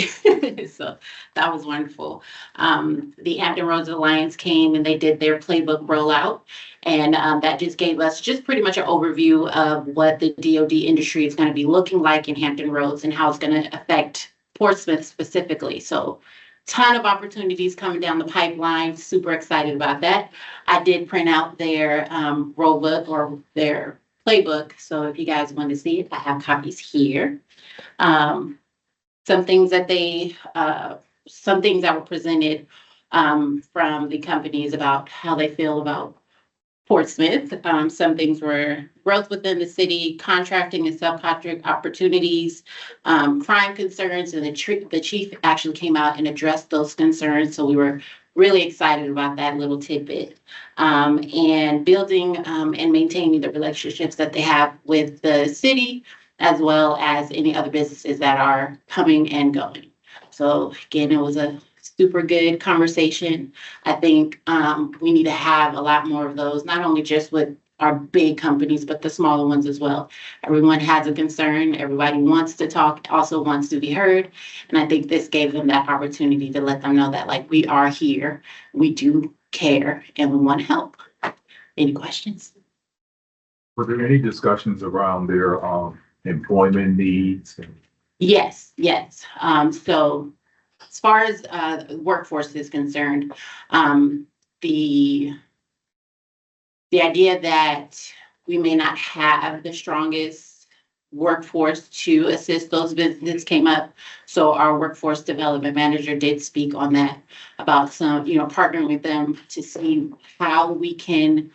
So that was wonderful. The Hampton Roads Alliance came and they did their playbook rollout. And that just gave us just pretty much an overview of what the DoD industry is going to be looking like in Hampton Roads and how it's going to affect Portsmouth specifically. So ton of opportunities coming down the pipeline. Super excited about that. I did print out their roll book or their playbook. So if you guys want to see it, I have copies here. Some things that were presented from the companies about how they feel about Portsmouth. Some things were growth within the city, contracting and subcontract opportunities, crime concerns, and the chief actually came out and addressed those concerns. So we were really excited about that little tidbit. And building and maintaining the relationships that they have with the city, as well as any other businesses that are coming and going. So again, it was a super good conversation. I think we need to have a lot more of those, not only just with our big companies, but the smaller ones as well. Everyone has a concern. Everybody wants to talk, also wants to be heard. And I think this gave them that opportunity to let them know that like we are here, we do care, and we want to help. Any questions? Were there any discussions around their employment needs? Yes. So as far as workforce is concerned, the idea that we may not have the strongest workforce to assist those businesses came up. So our workforce development manager did speak on that about some, partnering with them to see how we can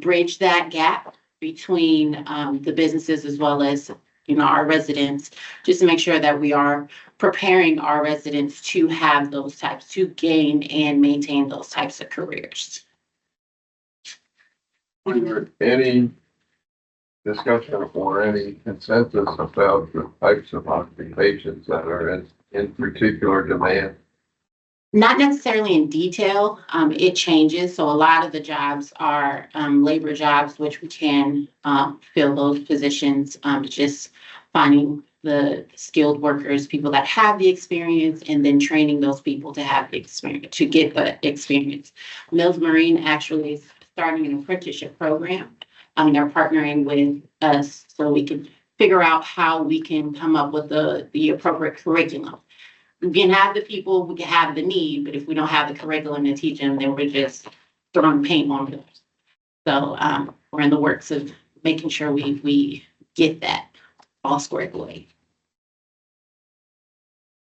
bridge that gap between the businesses as well as our residents, just to make sure that we are preparing our residents to have those types, to gain and maintain those types of careers. Any discussion or any consensus about the types of occupations that are in particular demand? Not necessarily in detail. It changes. So a lot of the jobs are labor jobs, which we can fill those positions. Just finding the skilled workers, people that have the experience, and then training those people to have the experience, to get the experience. Mills Marine actually is starting an apprenticeship program. They're partnering with us so we can figure out how we can come up with the appropriate curriculum. We can have the people, we can have the need, but if we don't have the curriculum to teach them, then we're just throwing paint on them. So we're in the works of making sure we get that all squared away.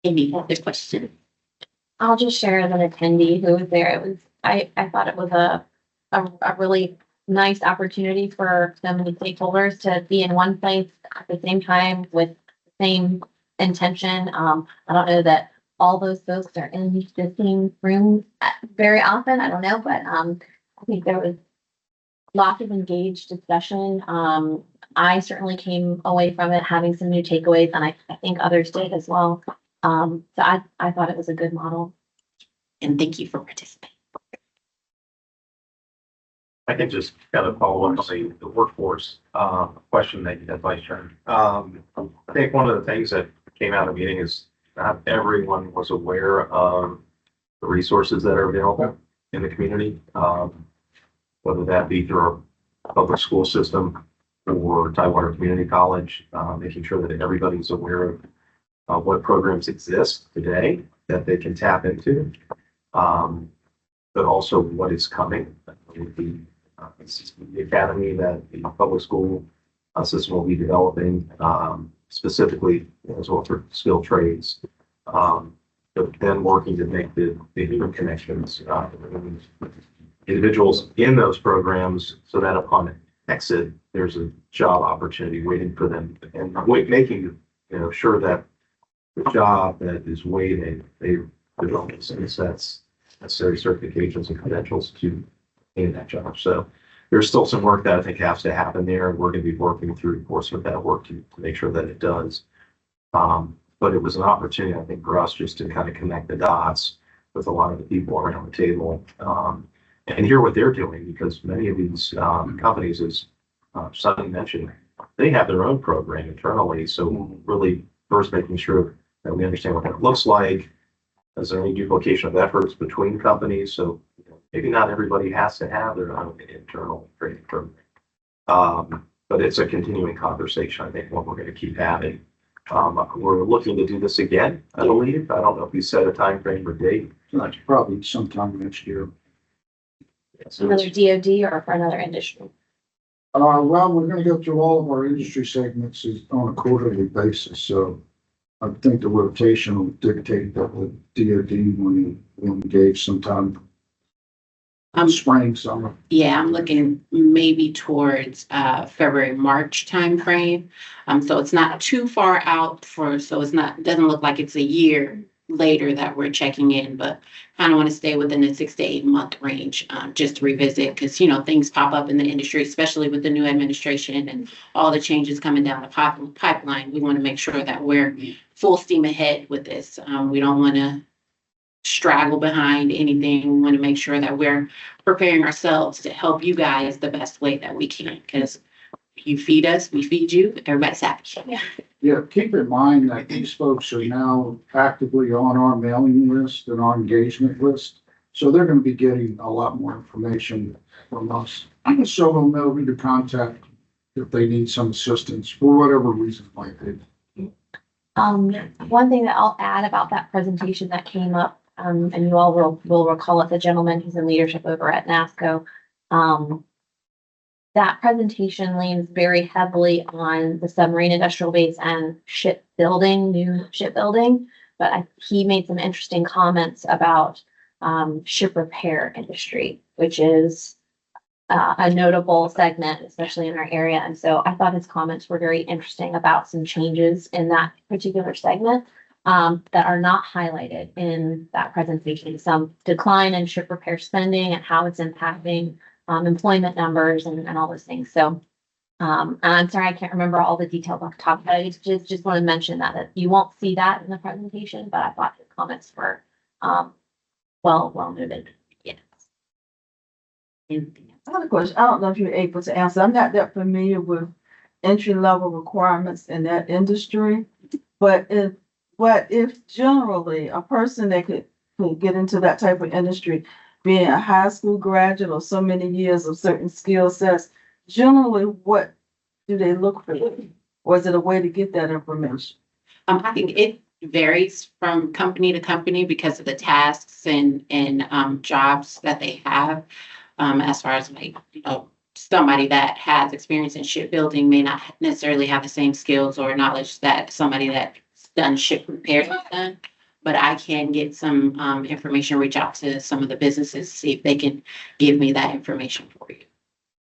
Any other questions? I'll just share as an attendee who was there. I thought it was a really nice opportunity for so many stakeholders to be in one place at the same time with the same intention. I don't know that all those folks are in the same room very often. I don't know, but I think there was lots of engaged discussion. I certainly came away from it having some new takeaways, and I think others did as well. So I thought it was a good model. And thank you for participating. I can just kind of follow up on the workforce question that you had, Vice Chairman. I think one of the things that came out of the meeting is not everyone was aware of the resources that are available in the community, whether that be through public school system for Tidewater Community College, making sure that everybody's aware of what programs exist today that they can tap into, but also what is coming with the academy that the public school system will be developing, specifically as well for skilled trades. But then working to make the human connections, individuals in those programs so that upon exit, there's a job opportunity waiting for them and making, sure that the job that is waiting, they develop the skill sets, necessary certifications and credentials to gain that job. So there's still some work that I think has to happen there, and we're going to be working through the course of that work to make sure that it does. But it was an opportunity, I think, for us just to kind of connect the dots with a lot of the people around the table, and hear what they're doing, because many of these companies, as Sonny mentioned, they have their own program internally. So really first making sure that we understand what that looks like. Is there any duplication of efforts between companies? So maybe not everybody has to have their own internal training program. But it's a continuing conversation, I think, one we're going to keep having. We're looking to do this again, I believe. I don't know if we set a time frame or date. That's probably sometime next year. So Another DoD or for another industry? Well, we're gonna go through all of our industry segments on a quarterly basis, so I think the rotation will dictate that the DoD will engage sometime spring, summer. Yeah, I'm looking maybe towards February, March timeframe. So it's not too far out so doesn't look like it's a year later that we're checking in, but kind of want to stay within the 6 to 8 month range, just to revisit, because things pop up in the industry, especially with the new administration and all the changes coming down the pipeline. We want to make sure that we're full steam ahead with this. We don't want to straggle behind anything. We want to make sure that we're preparing ourselves to help you guys the best way that we can, because you feed us, we feed you, everybody's happy. Yeah. Yeah, keep in mind that these folks are now actively on our mailing list and our engagement list. So they're gonna be getting a lot more information from us. So they'll know who to contact if they need some assistance for whatever reason it might be. One thing that I'll add about that presentation that came up, and you all will recall it, the gentleman who's in leadership over at NASCO. That presentation leans very heavily on the submarine industrial base and new shipbuilding. But he made some interesting comments about ship repair industry, which is a notable segment, especially in our area. And so I thought his comments were very interesting about some changes in that particular segment that are not highlighted in that presentation. Some decline in ship repair spending and how it's impacting employment numbers and all those things. So I'm sorry, I can't remember all the details off the top, but I just want to mention that you won't see that in the presentation, but I thought his comments were well noted. Yes. I have a question. I don't know if you're able to answer. I'm not that familiar with entry-level requirements in that industry, but if generally a person that could get into that type of industry, being a high school graduate or so many years of certain skill sets, generally what do they look for? Or is it a way to get that information? I think it varies from company to company because of the tasks and jobs that they have. As far as somebody that has experience in shipbuilding may not necessarily have the same skills or knowledge that somebody that's done ship repairs has done. But I can get some information, reach out to some of the businesses, see if they can give me that information for you.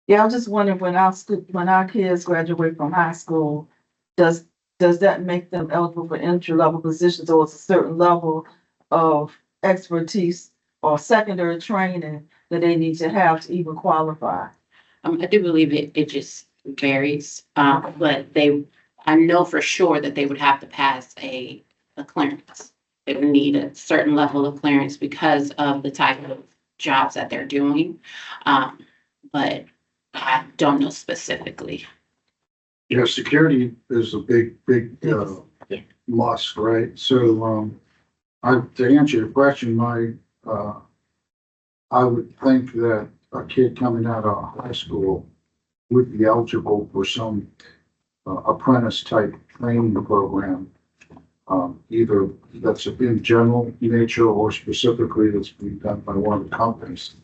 Yeah, I'm just wondering when our kids graduate from high school, does that make them eligible for entry-level positions, or is a certain level of expertise or secondary training that they need to have to even qualify? I do believe it just varies, but I know for sure that they would have to pass a clearance. They would need a certain level of clearance because of the type of jobs that they're doing. But I don't know specifically. Yeah, security is a big must, right? So, to answer your question, I would think that a kid coming out of high school would be eligible for some apprentice type training program, either that's in general nature or specifically that's being done by one of the companies.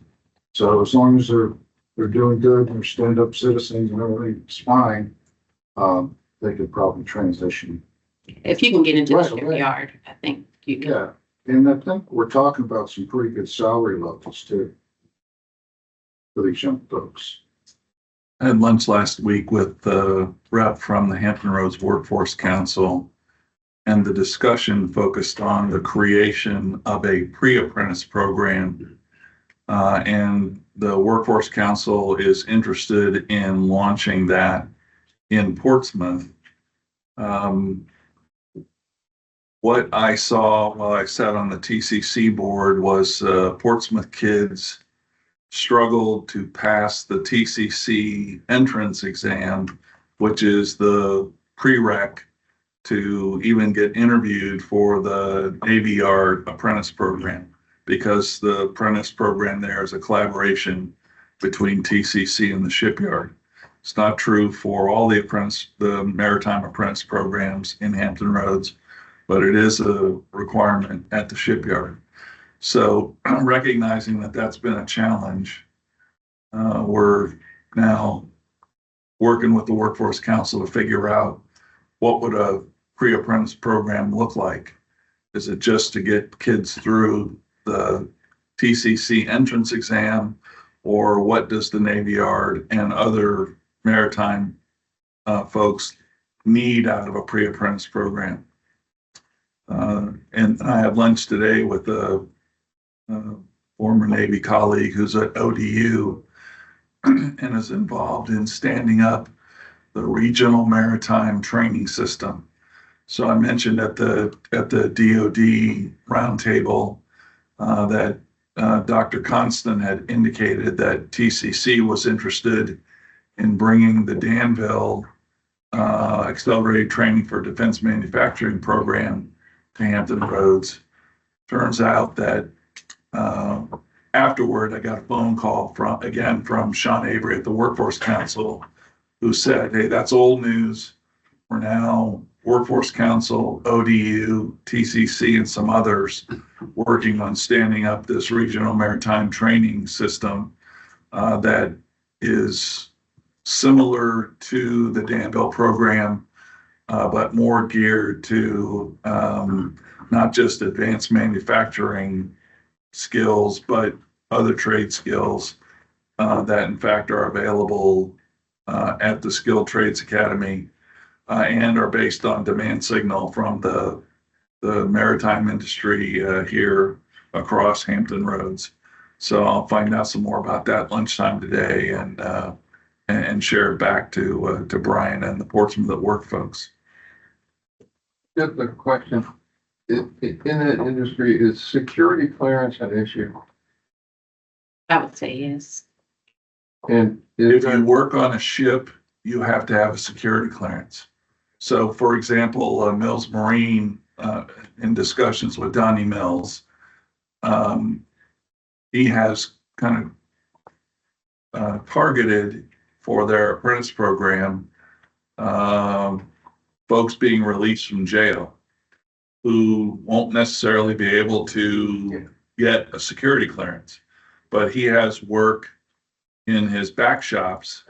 So as long as they're doing good, they're stand-up citizens and everything's fine, they could probably transition. If you can get into the Right away. shipyard, I think you can. Yeah, and I think we're talking about some pretty good salary levels too for these young folks. I had lunch last week with the rep from the Hampton Roads Workforce Council, and the discussion focused on the creation of a pre-apprentice program. And the Workforce Council is interested in launching that in Portsmouth. What I saw while I sat on the TCC board was Portsmouth kids struggled to pass the TCC entrance exam, which is the prereq to even get interviewed for the Navy Yard apprentice program, because the apprentice program there is a collaboration between TCC and the shipyard. It's not true for all the maritime apprentice programs in Hampton Roads, but it is a requirement at the shipyard. So recognizing that that's been a challenge, we're now working with the Workforce Council to figure out what would a pre-apprentice program look like. Is it just to get kids through the TCC entrance exam, or what does the Navy Yard and other maritime folks need out of a pre-apprentice program? And I had lunch today with a former Navy colleague who's at ODU and is involved in standing up the regional maritime training system. So I mentioned at the DoD roundtable that Dr. Constant had indicated that TCC was interested in bringing the Danville Accelerated Training for Defense Manufacturing program to Hampton Roads. Turns out that afterward, I got a phone call from Sean Avery at the Workforce Council, who said, "Hey, that's old news. We're now Workforce Council, ODU, TCC, and some others working on standing up this regional maritime training system that is similar to the Danville program, but more geared to not just advanced manufacturing skills, but other trade skills that in fact are available at the Skilled Trades Academy and are based on demand signal from the maritime industry here across Hampton Roads." So I'll find out some more about that lunchtime today and share it back to Brian and the Portsmouth at Work folks. Just a question. In that industry, is security clearance an issue? I would say yes. And If you work on a ship, you have to have a security clearance. So for example, Mills Marine, in discussions with Donnie Mills, he has kind of targeted for their apprentice program, folks being released from jail who won't necessarily be able to get a security clearance, but he has work in his back shops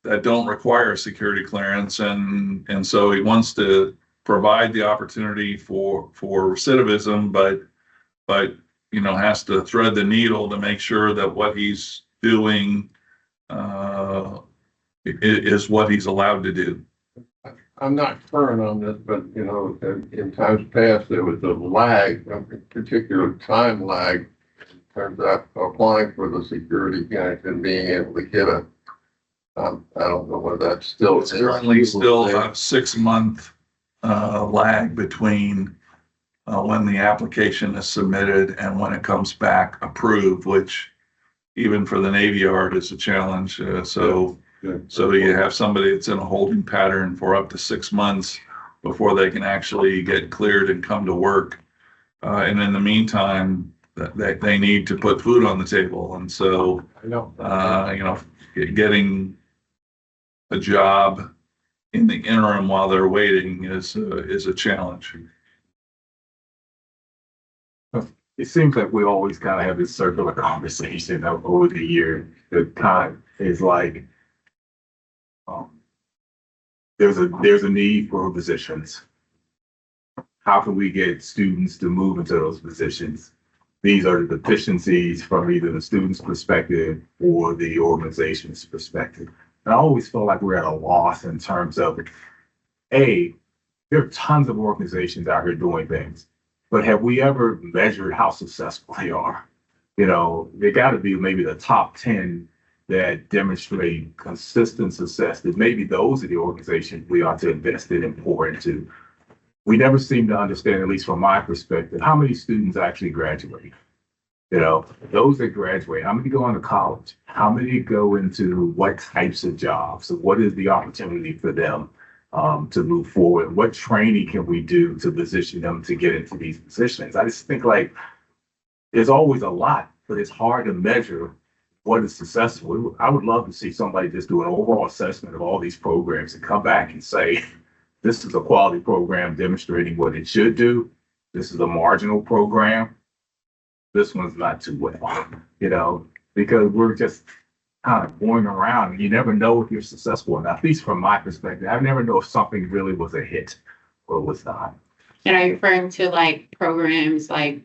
that don't require a security clearance, and so he wants to provide the opportunity for recidivism, but you know, has to thread the needle to make sure that what he's doing is what he's allowed to do. I'm not current on this, but you know, in times past, there was a lag, a particular time lag in terms of applying for the security clearance and being able to get it. I don't know whether that's still. It's currently still a 6-month lag between when the application is submitted and when it comes back approved, which even for the Navy Yard is a challenge. So you have somebody that's in a holding pattern for up to 6 months before they can actually get cleared and come to work. And in the meantime, they need to put food on the table. And so, I know. you know, getting a job in the interim while they're waiting is a challenge. It seems like we always kind of have this circular conversation over the year. The time is like, there's a need for positions. How can we get students to move into those positions? These are the deficiencies from either the student's perspective or the organization's perspective. And I always feel like we're at a loss in terms of, A, there are tons of organizations out here doing things, but have we ever measured how successful they are? You know, they got to be maybe the top 10 that demonstrate consistent success, that maybe those are the organizations we ought to invest in and pour into. We never seem to understand, at least from my perspective, how many students actually graduate. You know, those that graduate, how many go on to college? How many go into what types of jobs? What is the opportunity for them to move forward? What training can we do to position them to get into these positions? I just think like there's always a lot, but it's hard to measure what is successful. I would love to see somebody just do an overall assessment of all these programs and come back and say, this is a quality program demonstrating what it should do. This is a marginal program. This one's not too well, you know, because we're just kind of going around and you never know if you're successful or not. At least from my perspective, I never know if something really was a hit or was not. And are you referring to like programs like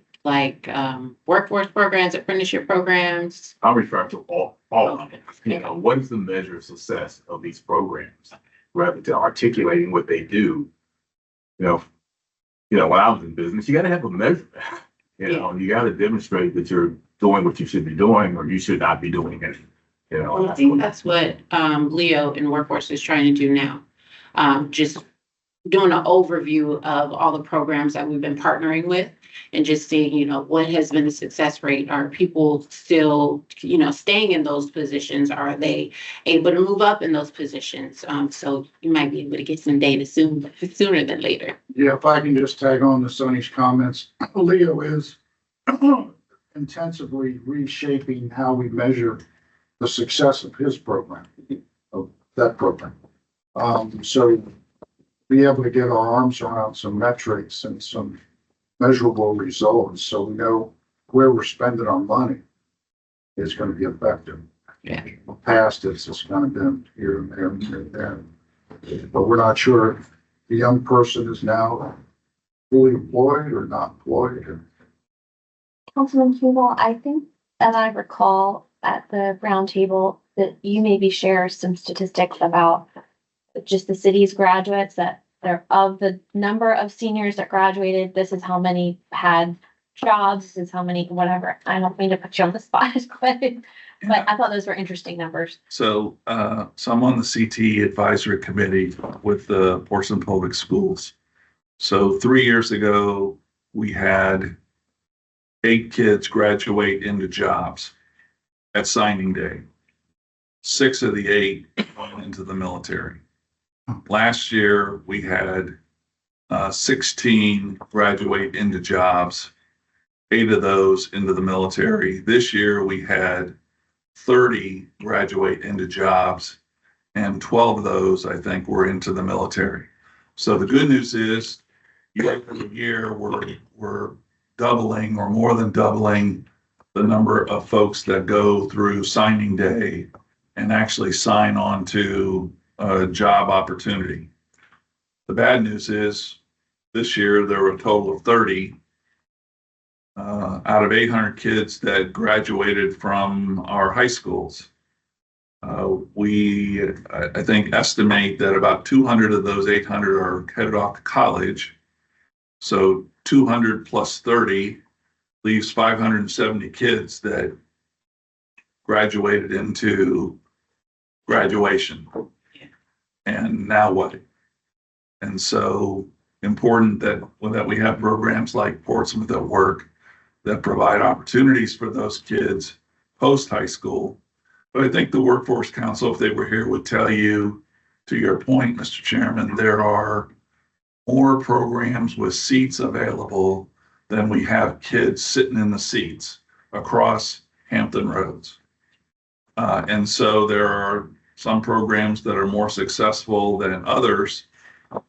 workforce programs, apprenticeship programs? I'm referring to all of it. You know, what is the measure of success of these programs? Rather than articulating what they do, you know, when I was in business, you got to have a measurement. You know, you got to demonstrate that you're doing what you should be doing, or you should not be doing it. You know, Well, I think that's what Leo in Workforce is trying to do now. Just doing an overview of all the programs that we've been partnering with and just seeing, you know, what has been the success rate? Are people still, you know, staying in those positions? Are they able to move up in those positions? So you might be able to get some data sooner than later. Yeah, if I can just tag on to Sonny's comments, Leo is intensively reshaping how we measure the success of his program, of that program. So be able to get our arms around some metrics and some measurable results so we know where we're spending our money is going to be effective. Yeah. Past it's just kind of been here and there and here and there. But we're not sure if the young person is now fully employed or not employed. Or... Councilman Hubel, I think, as I recall at the round table, that you maybe share some statistics about just the city's graduates, that they're of the number of seniors that graduated, this is how many had jobs, this is how many, whatever. I don't mean to put you on the spot, but I thought those were interesting numbers. So I'm on the CT advisory committee with the Portsmouth Public Schools. So 3 years ago, we had 8 kids graduate into jobs at signing day. 6 of the 8 went into the military. Last year, we had 16 graduate into jobs, 8 of those into the military. This year, we had 30 graduate into jobs, and 12 of those, I think, were into the military. So the good news is, year over year, we're doubling or more than doubling the number of folks that go through signing day and actually sign on to a job opportunity. The bad news is this year there were a total of 30 out of 800 kids that graduated from our high schools. I think, estimate that about 200 of those 800 are headed off to college. So 200 plus 30 leaves 570 kids that graduated into graduation. And now what? And so important that we have programs like Portsmouth at Work that provide opportunities for those kids post high school. But I think the Workforce Council, if they were here, would tell you, to your point, Mr. Chairman, there are more programs with seats available than we have kids sitting in the seats across Hampton Roads. And so there are some programs that are more successful than others.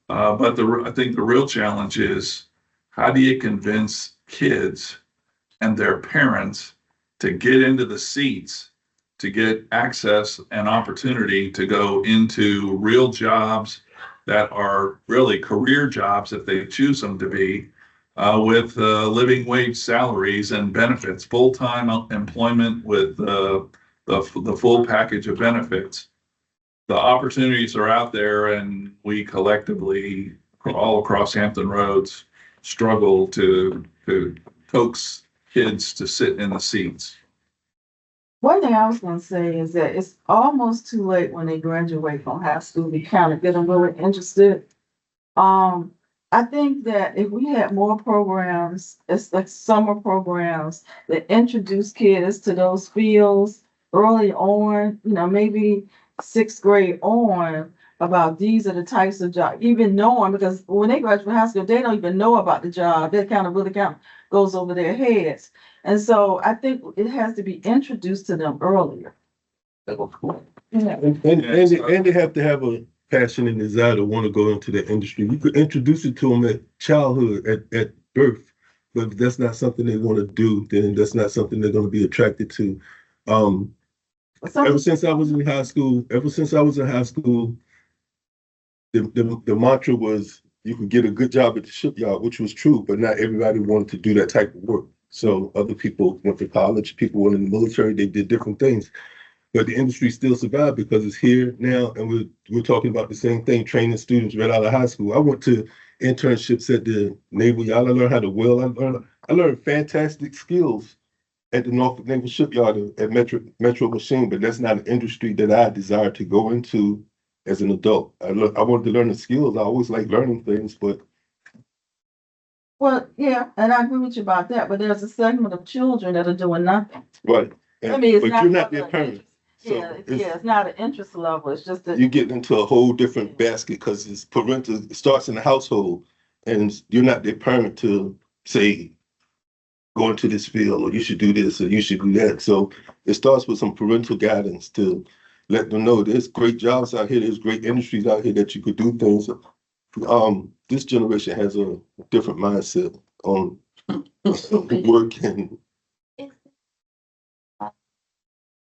But I think the real challenge is, how do you convince kids and their parents to get into the seats, to get access and opportunity to go into real jobs that are really career jobs if they choose them to be, with living wage salaries and benefits, full-time employment with the full package of benefits. The opportunities are out there, and we collectively, all across Hampton Roads, struggle to coax kids to sit in the seats. One thing I was gonna say is that it's almost too late when they graduate from high school to kind of get them really interested. I think that if we had more programs, it's like summer programs that introduce kids to those fields early on, maybe sixth grade on, about these are the types of jobs, even knowing, because when they graduate from high school, they don't even know about the job. That kind of goes over their heads. And so I think it has to be introduced to them earlier. And they have to have a passion and desire to want to go into the industry. You could introduce it to them at childhood, at birth, but if that's not something they want to do, then that's not something they're going to be attracted to. Ever since I was in high school, the mantra was you could get a good job at the shipyard, which was true, but not everybody wanted to do that type of work. So other people went to college, people went in the military, they did different things. But the industry still survived because it's here now, and we're talking about the same thing, training students right out of high school. I went to internships at the Naval Yard. I learned how to weld. I learned fantastic skills at the Norfolk Naval Shipyard at Metro Machine, but that's not an industry that I desire to go into as an adult. I wanted to learn the skills. I always like learning things, but. Well, yeah, and I agree with you about that, but there's a segment of children that are doing nothing. Right. I mean, it's but not you're not their parent. So it's not an interest level. It's just that you get into a whole different basket because it's parental. It starts in the household, and you're not their parent to say, go into this field, or you should do this, or you should do that. So it starts with some parental guidance to let them know there's great jobs out here, there's great industries out here that you could do things. This generation has a different mindset on work and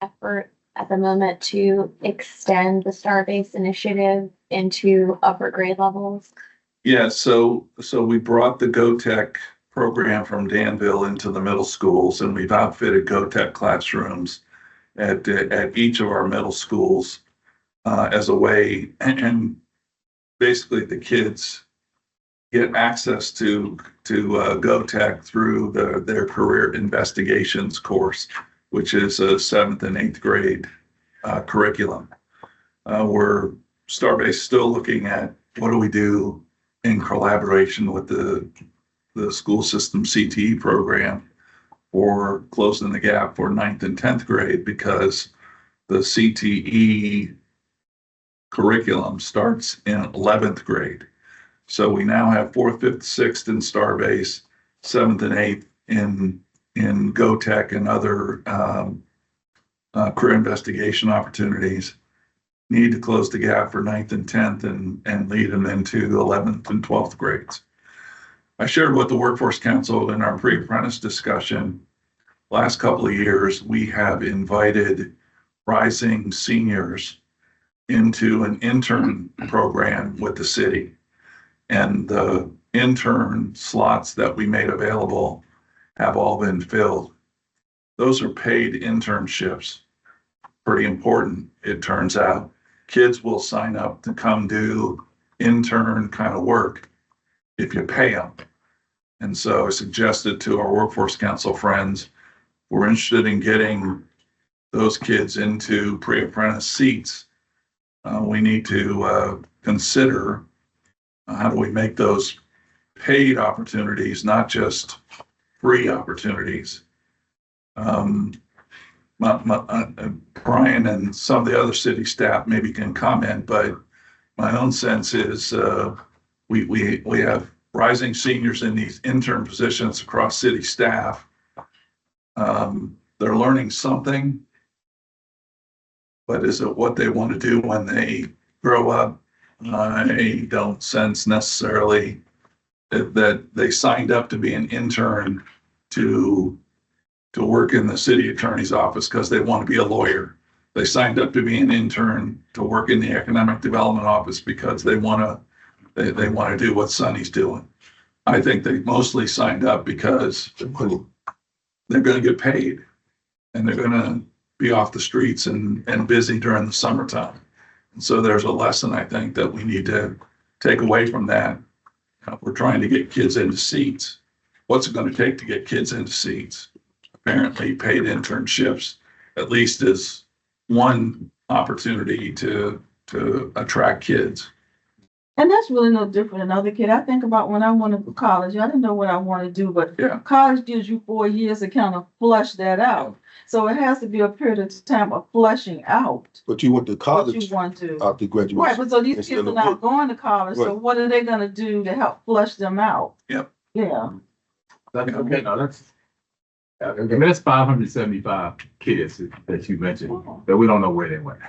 effort at the moment to extend the Star-Based initiative into upper grade levels. Yeah, so we brought the GoTech program from Danville into the middle schools, and we've outfitted GoTech classrooms at each of our middle schools as a way, and basically the kids get access to GoTech through their career investigations course, which is a 7th and 8th grade curriculum. We're Starbase still looking at what do we do in collaboration with the school system CTE program for closing the gap for 9th and 10th grade, because the CTE curriculum starts in 11th grade. So we now have 4th, 5th, 6th in Starbase, 7th and 8th in GoTech and other career investigation opportunities. Need to close the gap for 9th and 10th and lead them into 11th and 12th grades. I shared with the Workforce Council in our pre-apprentice discussion, last couple of years, we have invited rising seniors into an intern program with the city. And the intern slots that we made available have all been filled. Those are paid internships. Pretty important, it turns out. Kids will sign up to come do intern kind of work if you pay them. And so I suggested to our Workforce Council friends, we're interested in getting those kids into pre-apprentice seats. We need to consider how do we make those paid opportunities, not just free opportunities. Brian and some of the other city staff maybe can comment, but my own sense is we have rising seniors in these intern positions across city staff. They're learning something, but is it what they want to do when they grow up? I don't sense necessarily that they signed up to be an intern to work in the city attorney's office because they want to be a lawyer. They signed up to be an intern to work in the economic development office because they want to do what Sonny's doing. I think they mostly signed up because they're going to get paid and they're going to be off the streets and busy during the summertime. And so there's a lesson I think that we need to take away from that. We're trying to get kids into seats. What's it going to take to get kids into seats? Apparently paid internships at least is one opportunity to attract kids. And that's really no different than other kid. I think about when I went to college, I didn't know what I wanted to do, but college gives you 4 years to kind of flush that out. So it has to be a period of time of flushing out. But you went to What college you want to. after graduation. Right, but so these instead kids are of not work. going to college, so Right. what are they gonna do to help flush them out? Yep. Yeah. That's okay. No, I mean, that's 575 kids that you mentioned that we don't know where they went.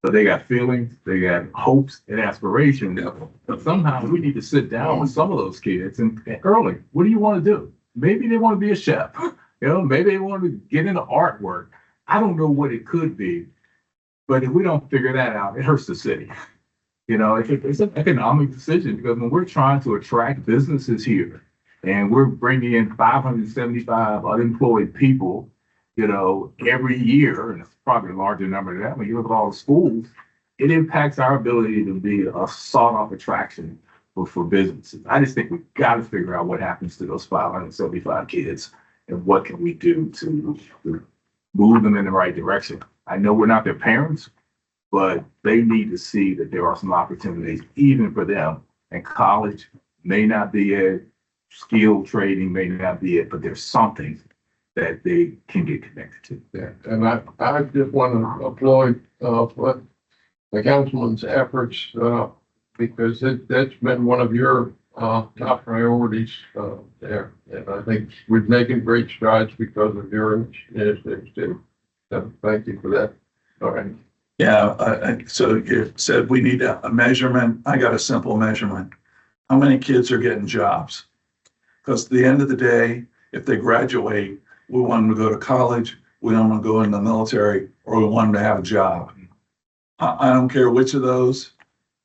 So they got feelings, they got hopes and aspirations. But somehow we need to sit down with some of those kids and early, what do you want to do? Maybe they want to be a chef. Maybe they want to get into artwork. I don't know what it could be, but if we don't figure that out, it hurts the city. It's an economic decision because when we're trying to attract businesses here and we're bringing in 575 unemployed people, every year, and it's probably a larger number than that. When you look at all the schools, it impacts our ability to be a sought-after attraction for businesses. I just think we've got to figure out what happens to those 575 kids and what can we do to move them in the right direction. I know we're not their parents, but they need to see that there are some opportunities even for them. And college may not be it, skill trading may not be it, but there's something that they can get connected to. Yeah, and I just want to applaud what the councilman's efforts because that's been one of your top priorities there. And I think we're making great strides because of your initiatives too. So thank you for that. All right. Yeah, so you said we need a measurement. I got a simple measurement. How many kids are getting jobs? Because at the end of the day, if they graduate, we want them to go to college, we don't want to go in the military, or we want them to have a job. I don't care which of those,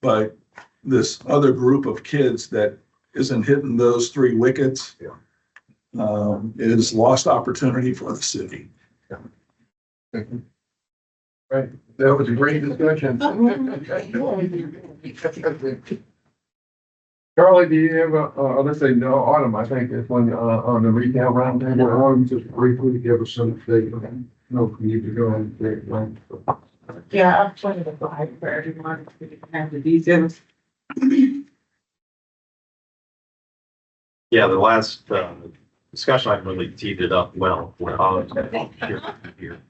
but this other group of kids that isn't hitting those 3 wickets is lost opportunity for the city. Right, that was a great discussion. Charlie, do you have let's say no, Autumn, I think is when on the retail roundtable. Autumn, just briefly give us some update. No, we need to go on. Yeah, I'm trying to provide for everyone, we can have the details. Yeah, the last discussion, I really teed it up well. Here.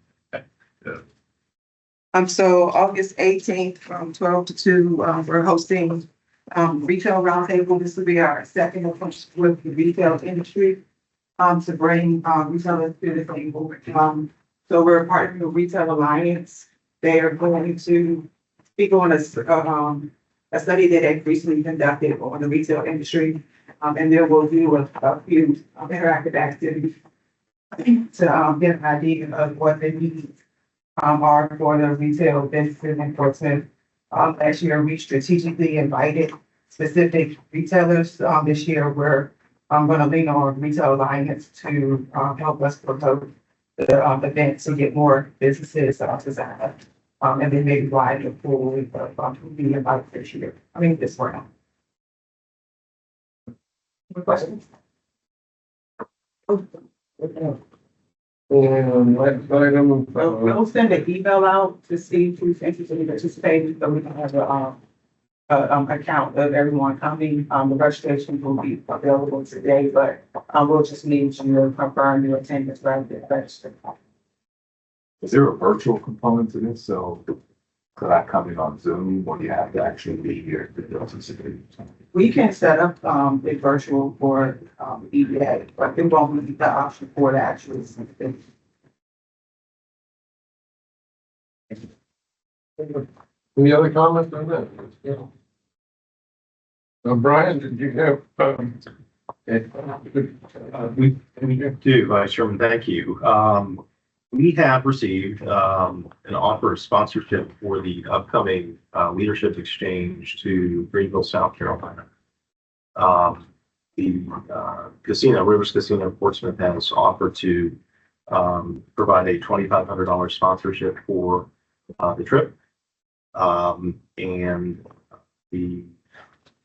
So August 18th from 12 to 2, we're hosting retail roundtable. This will be our second approach with the retail industry to bring retailers to the table. So we're partnering with Retail Alliance. They are going to speak on a study that they recently conducted on the retail industry. And then we'll do a few interactive activities to get an idea of what the needs are for the retail businesses in Portsmouth. Last year, we strategically invited specific retailers. This year, we're going to lean on Retail Alliance to help us promote the event to get more businesses to sign up. And then maybe widen the pool of be invited this year. This round. Any questions? And last item. We'll send an email out to see who's interested in participating, so we can have a account of everyone coming. The registration will be available today, but we'll just need you to confirm your attendance rather than register. Is there a virtual component to this? So could I come in on Zoom or do you have to actually be here to participate? We can set up a virtual for EDA, but it won't be the option for the actual. Any other comments on that? Yeah. Brian, did you have, We do, Vice Chairman, thank you. We have received an offer of sponsorship for the upcoming Leadership Exchange to Greenville, South Carolina. The casino, Rivers Casino Portsmouth, has offered to provide a $2,500 sponsorship for the trip. And the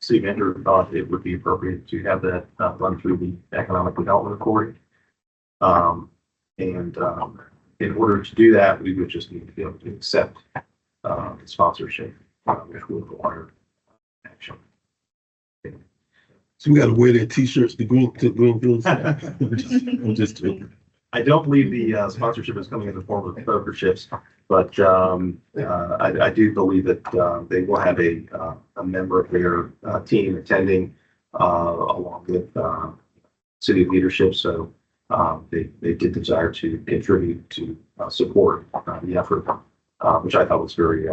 city manager thought it would be appropriate to have that run through the economic development authority. In order to do that, we would just need to be able to accept the sponsorship, which would require action. So we gotta wear their t-shirts to Greenville. I'm just joking. I don't believe the sponsorship is coming in the form of poker chips, but I do believe that they will have a member of their team attending along with city leadership. So they did desire to contribute to support the effort, which I thought was very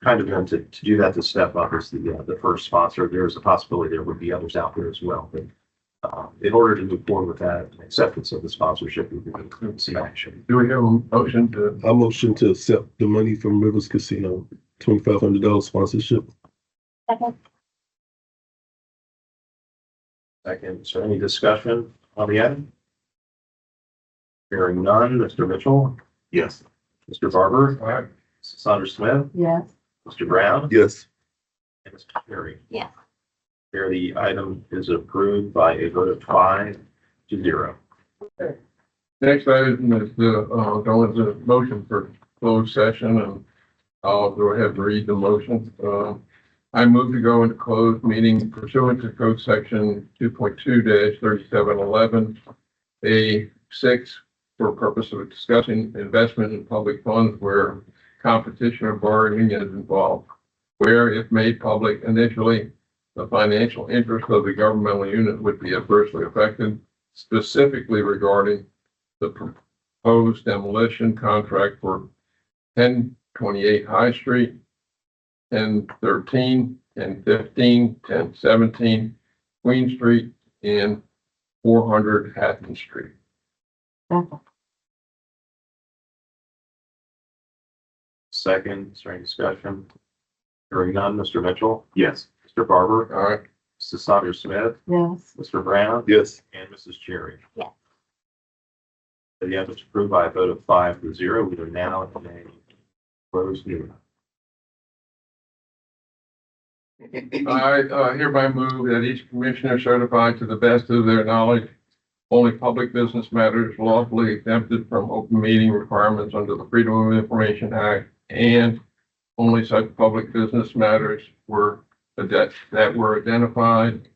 kind of them to do that, to step up as the first sponsor. There is a possibility there would be others out there as well. But in order to move forward with that, acceptance of the sponsorship, we would include some action. do we have a motion to? I motion to accept the money from Rivers Casino, $2,500 sponsorship. Second. Second, is there any discussion on the item? Hearing none, Mr. Mitchell, Yes. Mr. Barber, All right. Mrs. Saunders Smith, Yes. Mr. Brown, Yes. and Mr. Perry. Yes. Here, the item is approved by a vote of 5-0. Next item is going to the motion for closed session, and I'll go ahead and read the motion. I move to go into closed meeting pursuant to code section 2.2-3711, A6, for purpose of discussing investment in public funds where competition or bargaining is involved, where if made public initially, the financial interest of the governmental unit would be adversely affected, specifically regarding the proposed demolition contract for 1028 High Street, 1013, 1015, 1017 Queen Street, and 400 Hatton Street. Second, is there any discussion? Hearing none, Mr. Mitchell, Yes. Mr. Barber, All right. Mrs. Saunders Smith, Yes. Mr. Brown, Yes. and Mrs. Cherry. Yes. The item is approved by a vote of 5-0. We are now in a closed meeting. I hereby move that each commissioner certify to the best of their knowledge only public business matters lawfully exempted from open meeting requirements under the Freedom of Information Act, and only such public business matters that were identified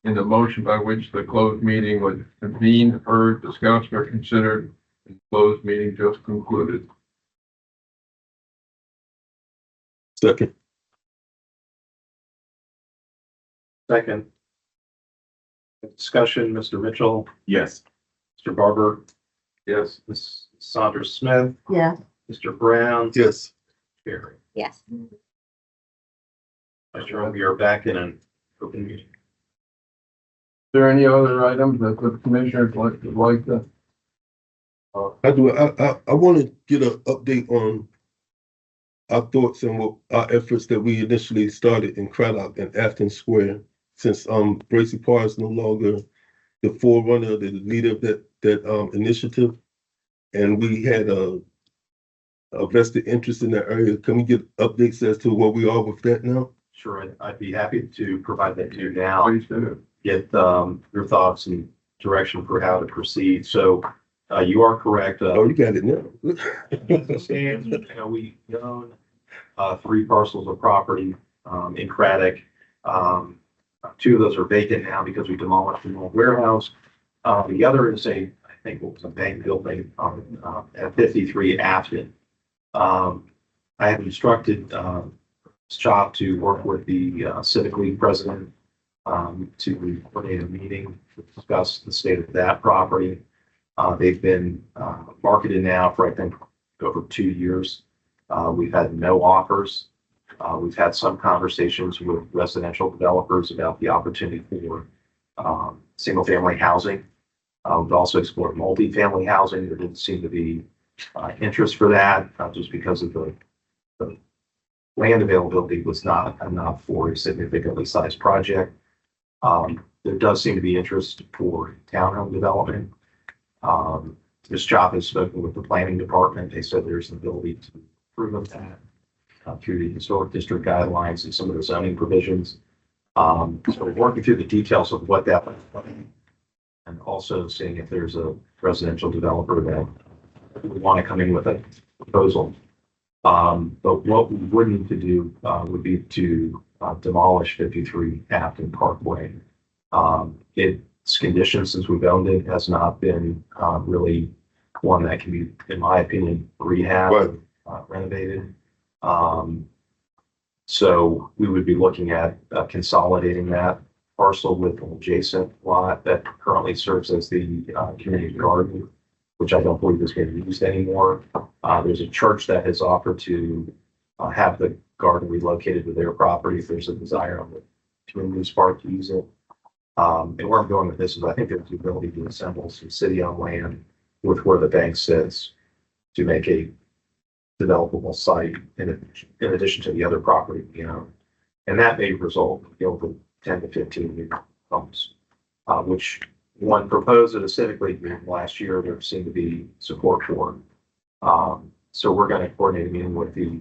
in the motion by which the closed meeting was convened, heard, discussed, or considered in the closed meeting just concluded. Second. Second. Discussion, Mr. Mitchell, Yes. Mr. Barber, Yes. Ms. Saunders Smith, Yes. Mr. Brown, Yes. Cherry. Yes. Mr. we are back in an open meeting. Is there any other items that the commissioners would like to? I do. I want to get an update on our thoughts and what our efforts that we initially started in Craddock and Afton Square, since Bracy Parr is no longer the forerunner, the leader of that initiative, and we had a vested interest in that area. Can we get updates as to where we are with that now? Sure, I'd be happy to provide that to you now. Please do. Get your thoughts and direction for how to proceed. So you are correct. Oh, you got it now. Stands, we own 3 parcels of property in Craddock. 2 of those are vacant now because we demolished an old warehouse. The other is I think it was a bank building at 53 Afton. I have instructed Chop to work with the Civic League president to coordinate a meeting to discuss the state of that property. They've been marketed now for, I think, over 2 years. We've had no offers. We've had some conversations with residential developers about the opportunity for single-family housing. We've also explored multifamily housing. There didn't seem to be interest for that, just because of the land availability was not enough for a significantly sized project. There does seem to be interest for townhome development. This job has spoken with the planning department. They said there's an ability to improve that through the historic district guidelines and some of the zoning provisions. So we're working through the details of what that looks like, and also seeing if there's a residential developer that would want to come in with a proposal. But what we would need to do would be to demolish 53 Afton Parkway. Its condition since we've owned it has not been really one that can be, in my opinion, rehabbed, renovated. So we would be looking at consolidating that parcel with an adjacent lot that currently serves as the community garden, which I don't believe is being used anymore. There's a church that has offered to have the garden relocated to their property if there's a desire on the community's part to use it. And where I'm going with this is I think there's the ability to assemble some city-owned land with where the bank sits to make a developable site in addition to the other property we own. And that may result in over 10 to 15 new homes, which one proposed at a civic league meeting last year, there seemed to be support for. So we're going to coordinate a meeting with the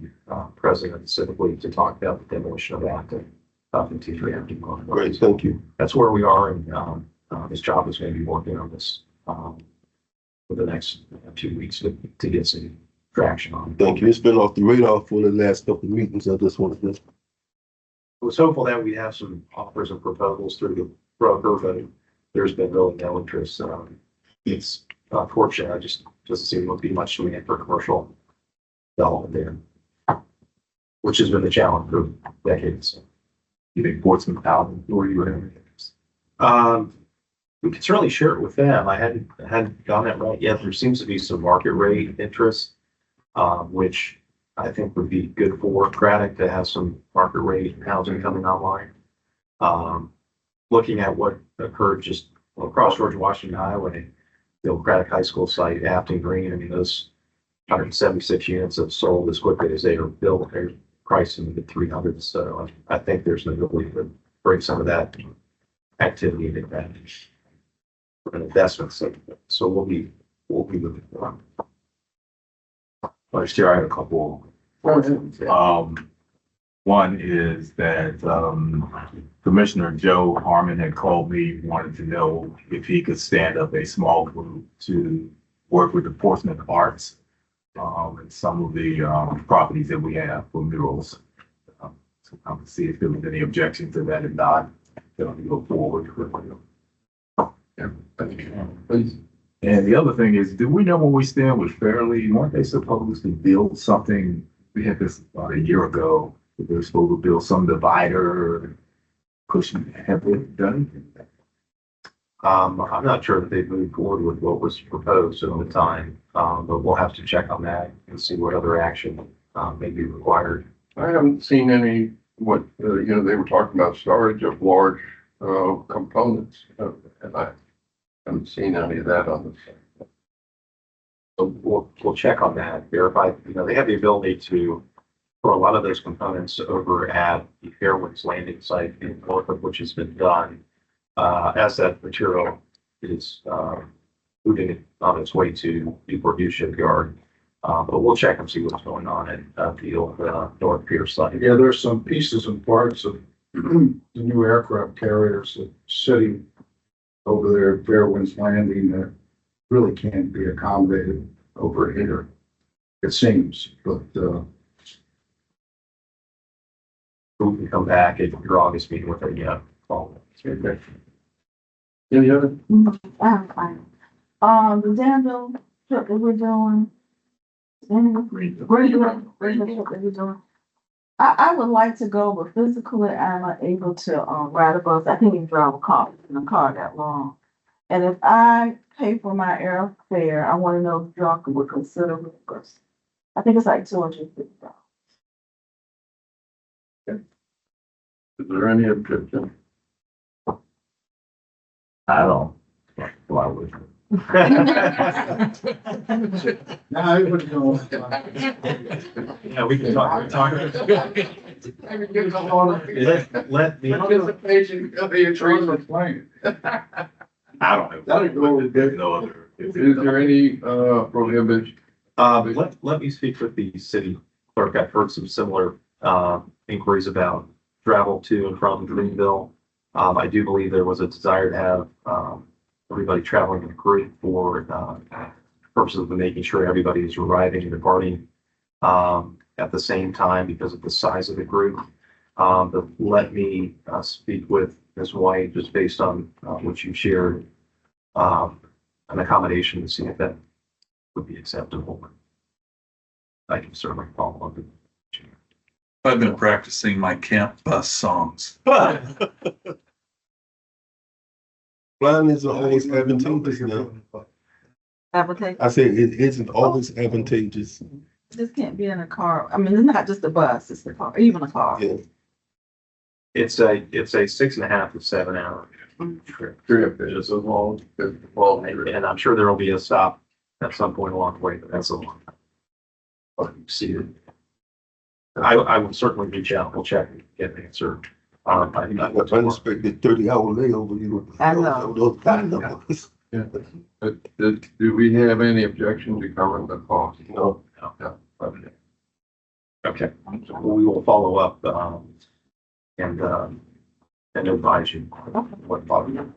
president of the civic league to talk about the demolition of that. Great, thank you. That's where we are, and this job is going to be working on this for the next 2 weeks to get some traction on it. Thank you. It's been off the radar for the last couple of meetings. I just wanted to. I was hopeful that we'd have some offers and proposals through the broker, but there's been really no interest. It's unfortunate. I just doesn't seem to be much demand for commercial development there, which has been the challenge for decades. You think Portsmouth out, or you have any interest? We could certainly share it with them. I hadn't gotten that right yet. There seems to be some market rate interest, which I think would be good for Craddock to have some market rate housing coming online. Looking at what occurred just across George Washington Highway, the old Craddock High School site, Afton Green, I mean, those 176 units have sold as quickly as they are built. They're priced in the mid-300s. So I think there's an ability to bring some of that activity and advantage for an investment. So we'll be moving on. Vice Chair, I have a couple. One is that Commissioner Joe Harmon had called me, wanted to know if he could stand up a small group to work with the Portsmouth Arts and some of the properties that we have for murals. So I'm to see if there was any objection to that. If not, then we'll go forward. Please. And the other thing is, do we know where we stand with Fairleigh? Weren't they supposed to build something? We had this about a year ago. They were supposed to build some divider. Cushion. Have they done anything? I'm not sure that they've moved forward with what was proposed at the time, but we'll have to check on that and see what other action may be required. I haven't seen any, what, they were talking about storage of large components, and I haven't seen any of that on the site. So we'll check on that, verify, they have the ability to, for a lot of those components over at the Fairwinds landing site in Norfolk, which has been done, as that material is moving on its way to Newport News Shipyard. But we'll check and see what's going on at the old North Pier site. Yeah, there's some pieces and parts of the new aircraft carriers that sitting over there at Fairwinds Landing that really can't be accommodated over here, it seems, but we can come back at your August meeting with a call. Any other? I'm fine. The Danville trip that we're doing. Where you trip that we're doing? I would like to go, but physically I'm not able to ride a bus. I can't even drive a car in a car that long. And if I pay for my airfare, I want to know if y'all would consider reimbursing. I think it's like $250. Is there any objection? I don't. Why would? Now, I would go. Yeah, we can talk. Let me. Participation of the attorney plan. I don't know. That'd go with There's it. no other. Is there any, prohibition? Let me speak with the city clerk. I've heard some similar, inquiries about travel to and from Greenville. I do believe there was a desire to have, everybody traveling in a group for, purposes of making sure everybody is arriving and departing, at the same time because of the size of the group. But let me, speak with Ms. White, just based on, what you shared, an accommodation to see if that would be acceptable. I can certainly follow up. I've been practicing my camp bus songs. Flying isn't always advantageous now. Advantage, I said it isn't always advantageous. just can't be in a car. I mean, it's not just a bus, it's the car, even a car. Yeah. It's a 6.5 to 7 hour trip. Trip, it's a long, trip. And I'm sure there will be a stop at some point along the way, but that's a long time. See it. I will certainly reach out. We'll check and get an answer. I unexpected 30-hour layover, you. I know. Those kind of numbers. But do we have any objection to covering the cost? No. Okay. Okay, so we will follow up, and advise you what bottom.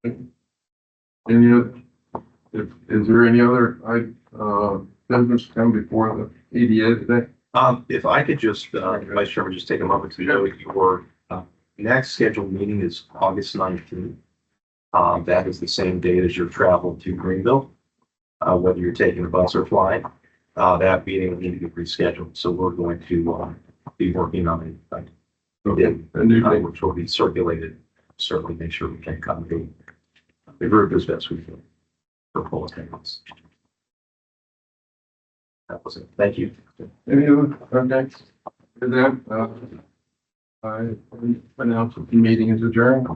Any other, is there any other, business come before the EDA today? If I could just, Vice Chairman, just take a moment to know your, next scheduled meeting is August 19th. That is the same date as your travel to Greenville, whether you're taking a bus or flying. That meeting will need to be rescheduled, so we're going to, be working on it. Okay. A new date. Which will be circulated, certainly make sure we can accommodate the group as best we can for full attendance. That was it. Thank you. Any other, okay. With that, I announce that the meeting is adjourned.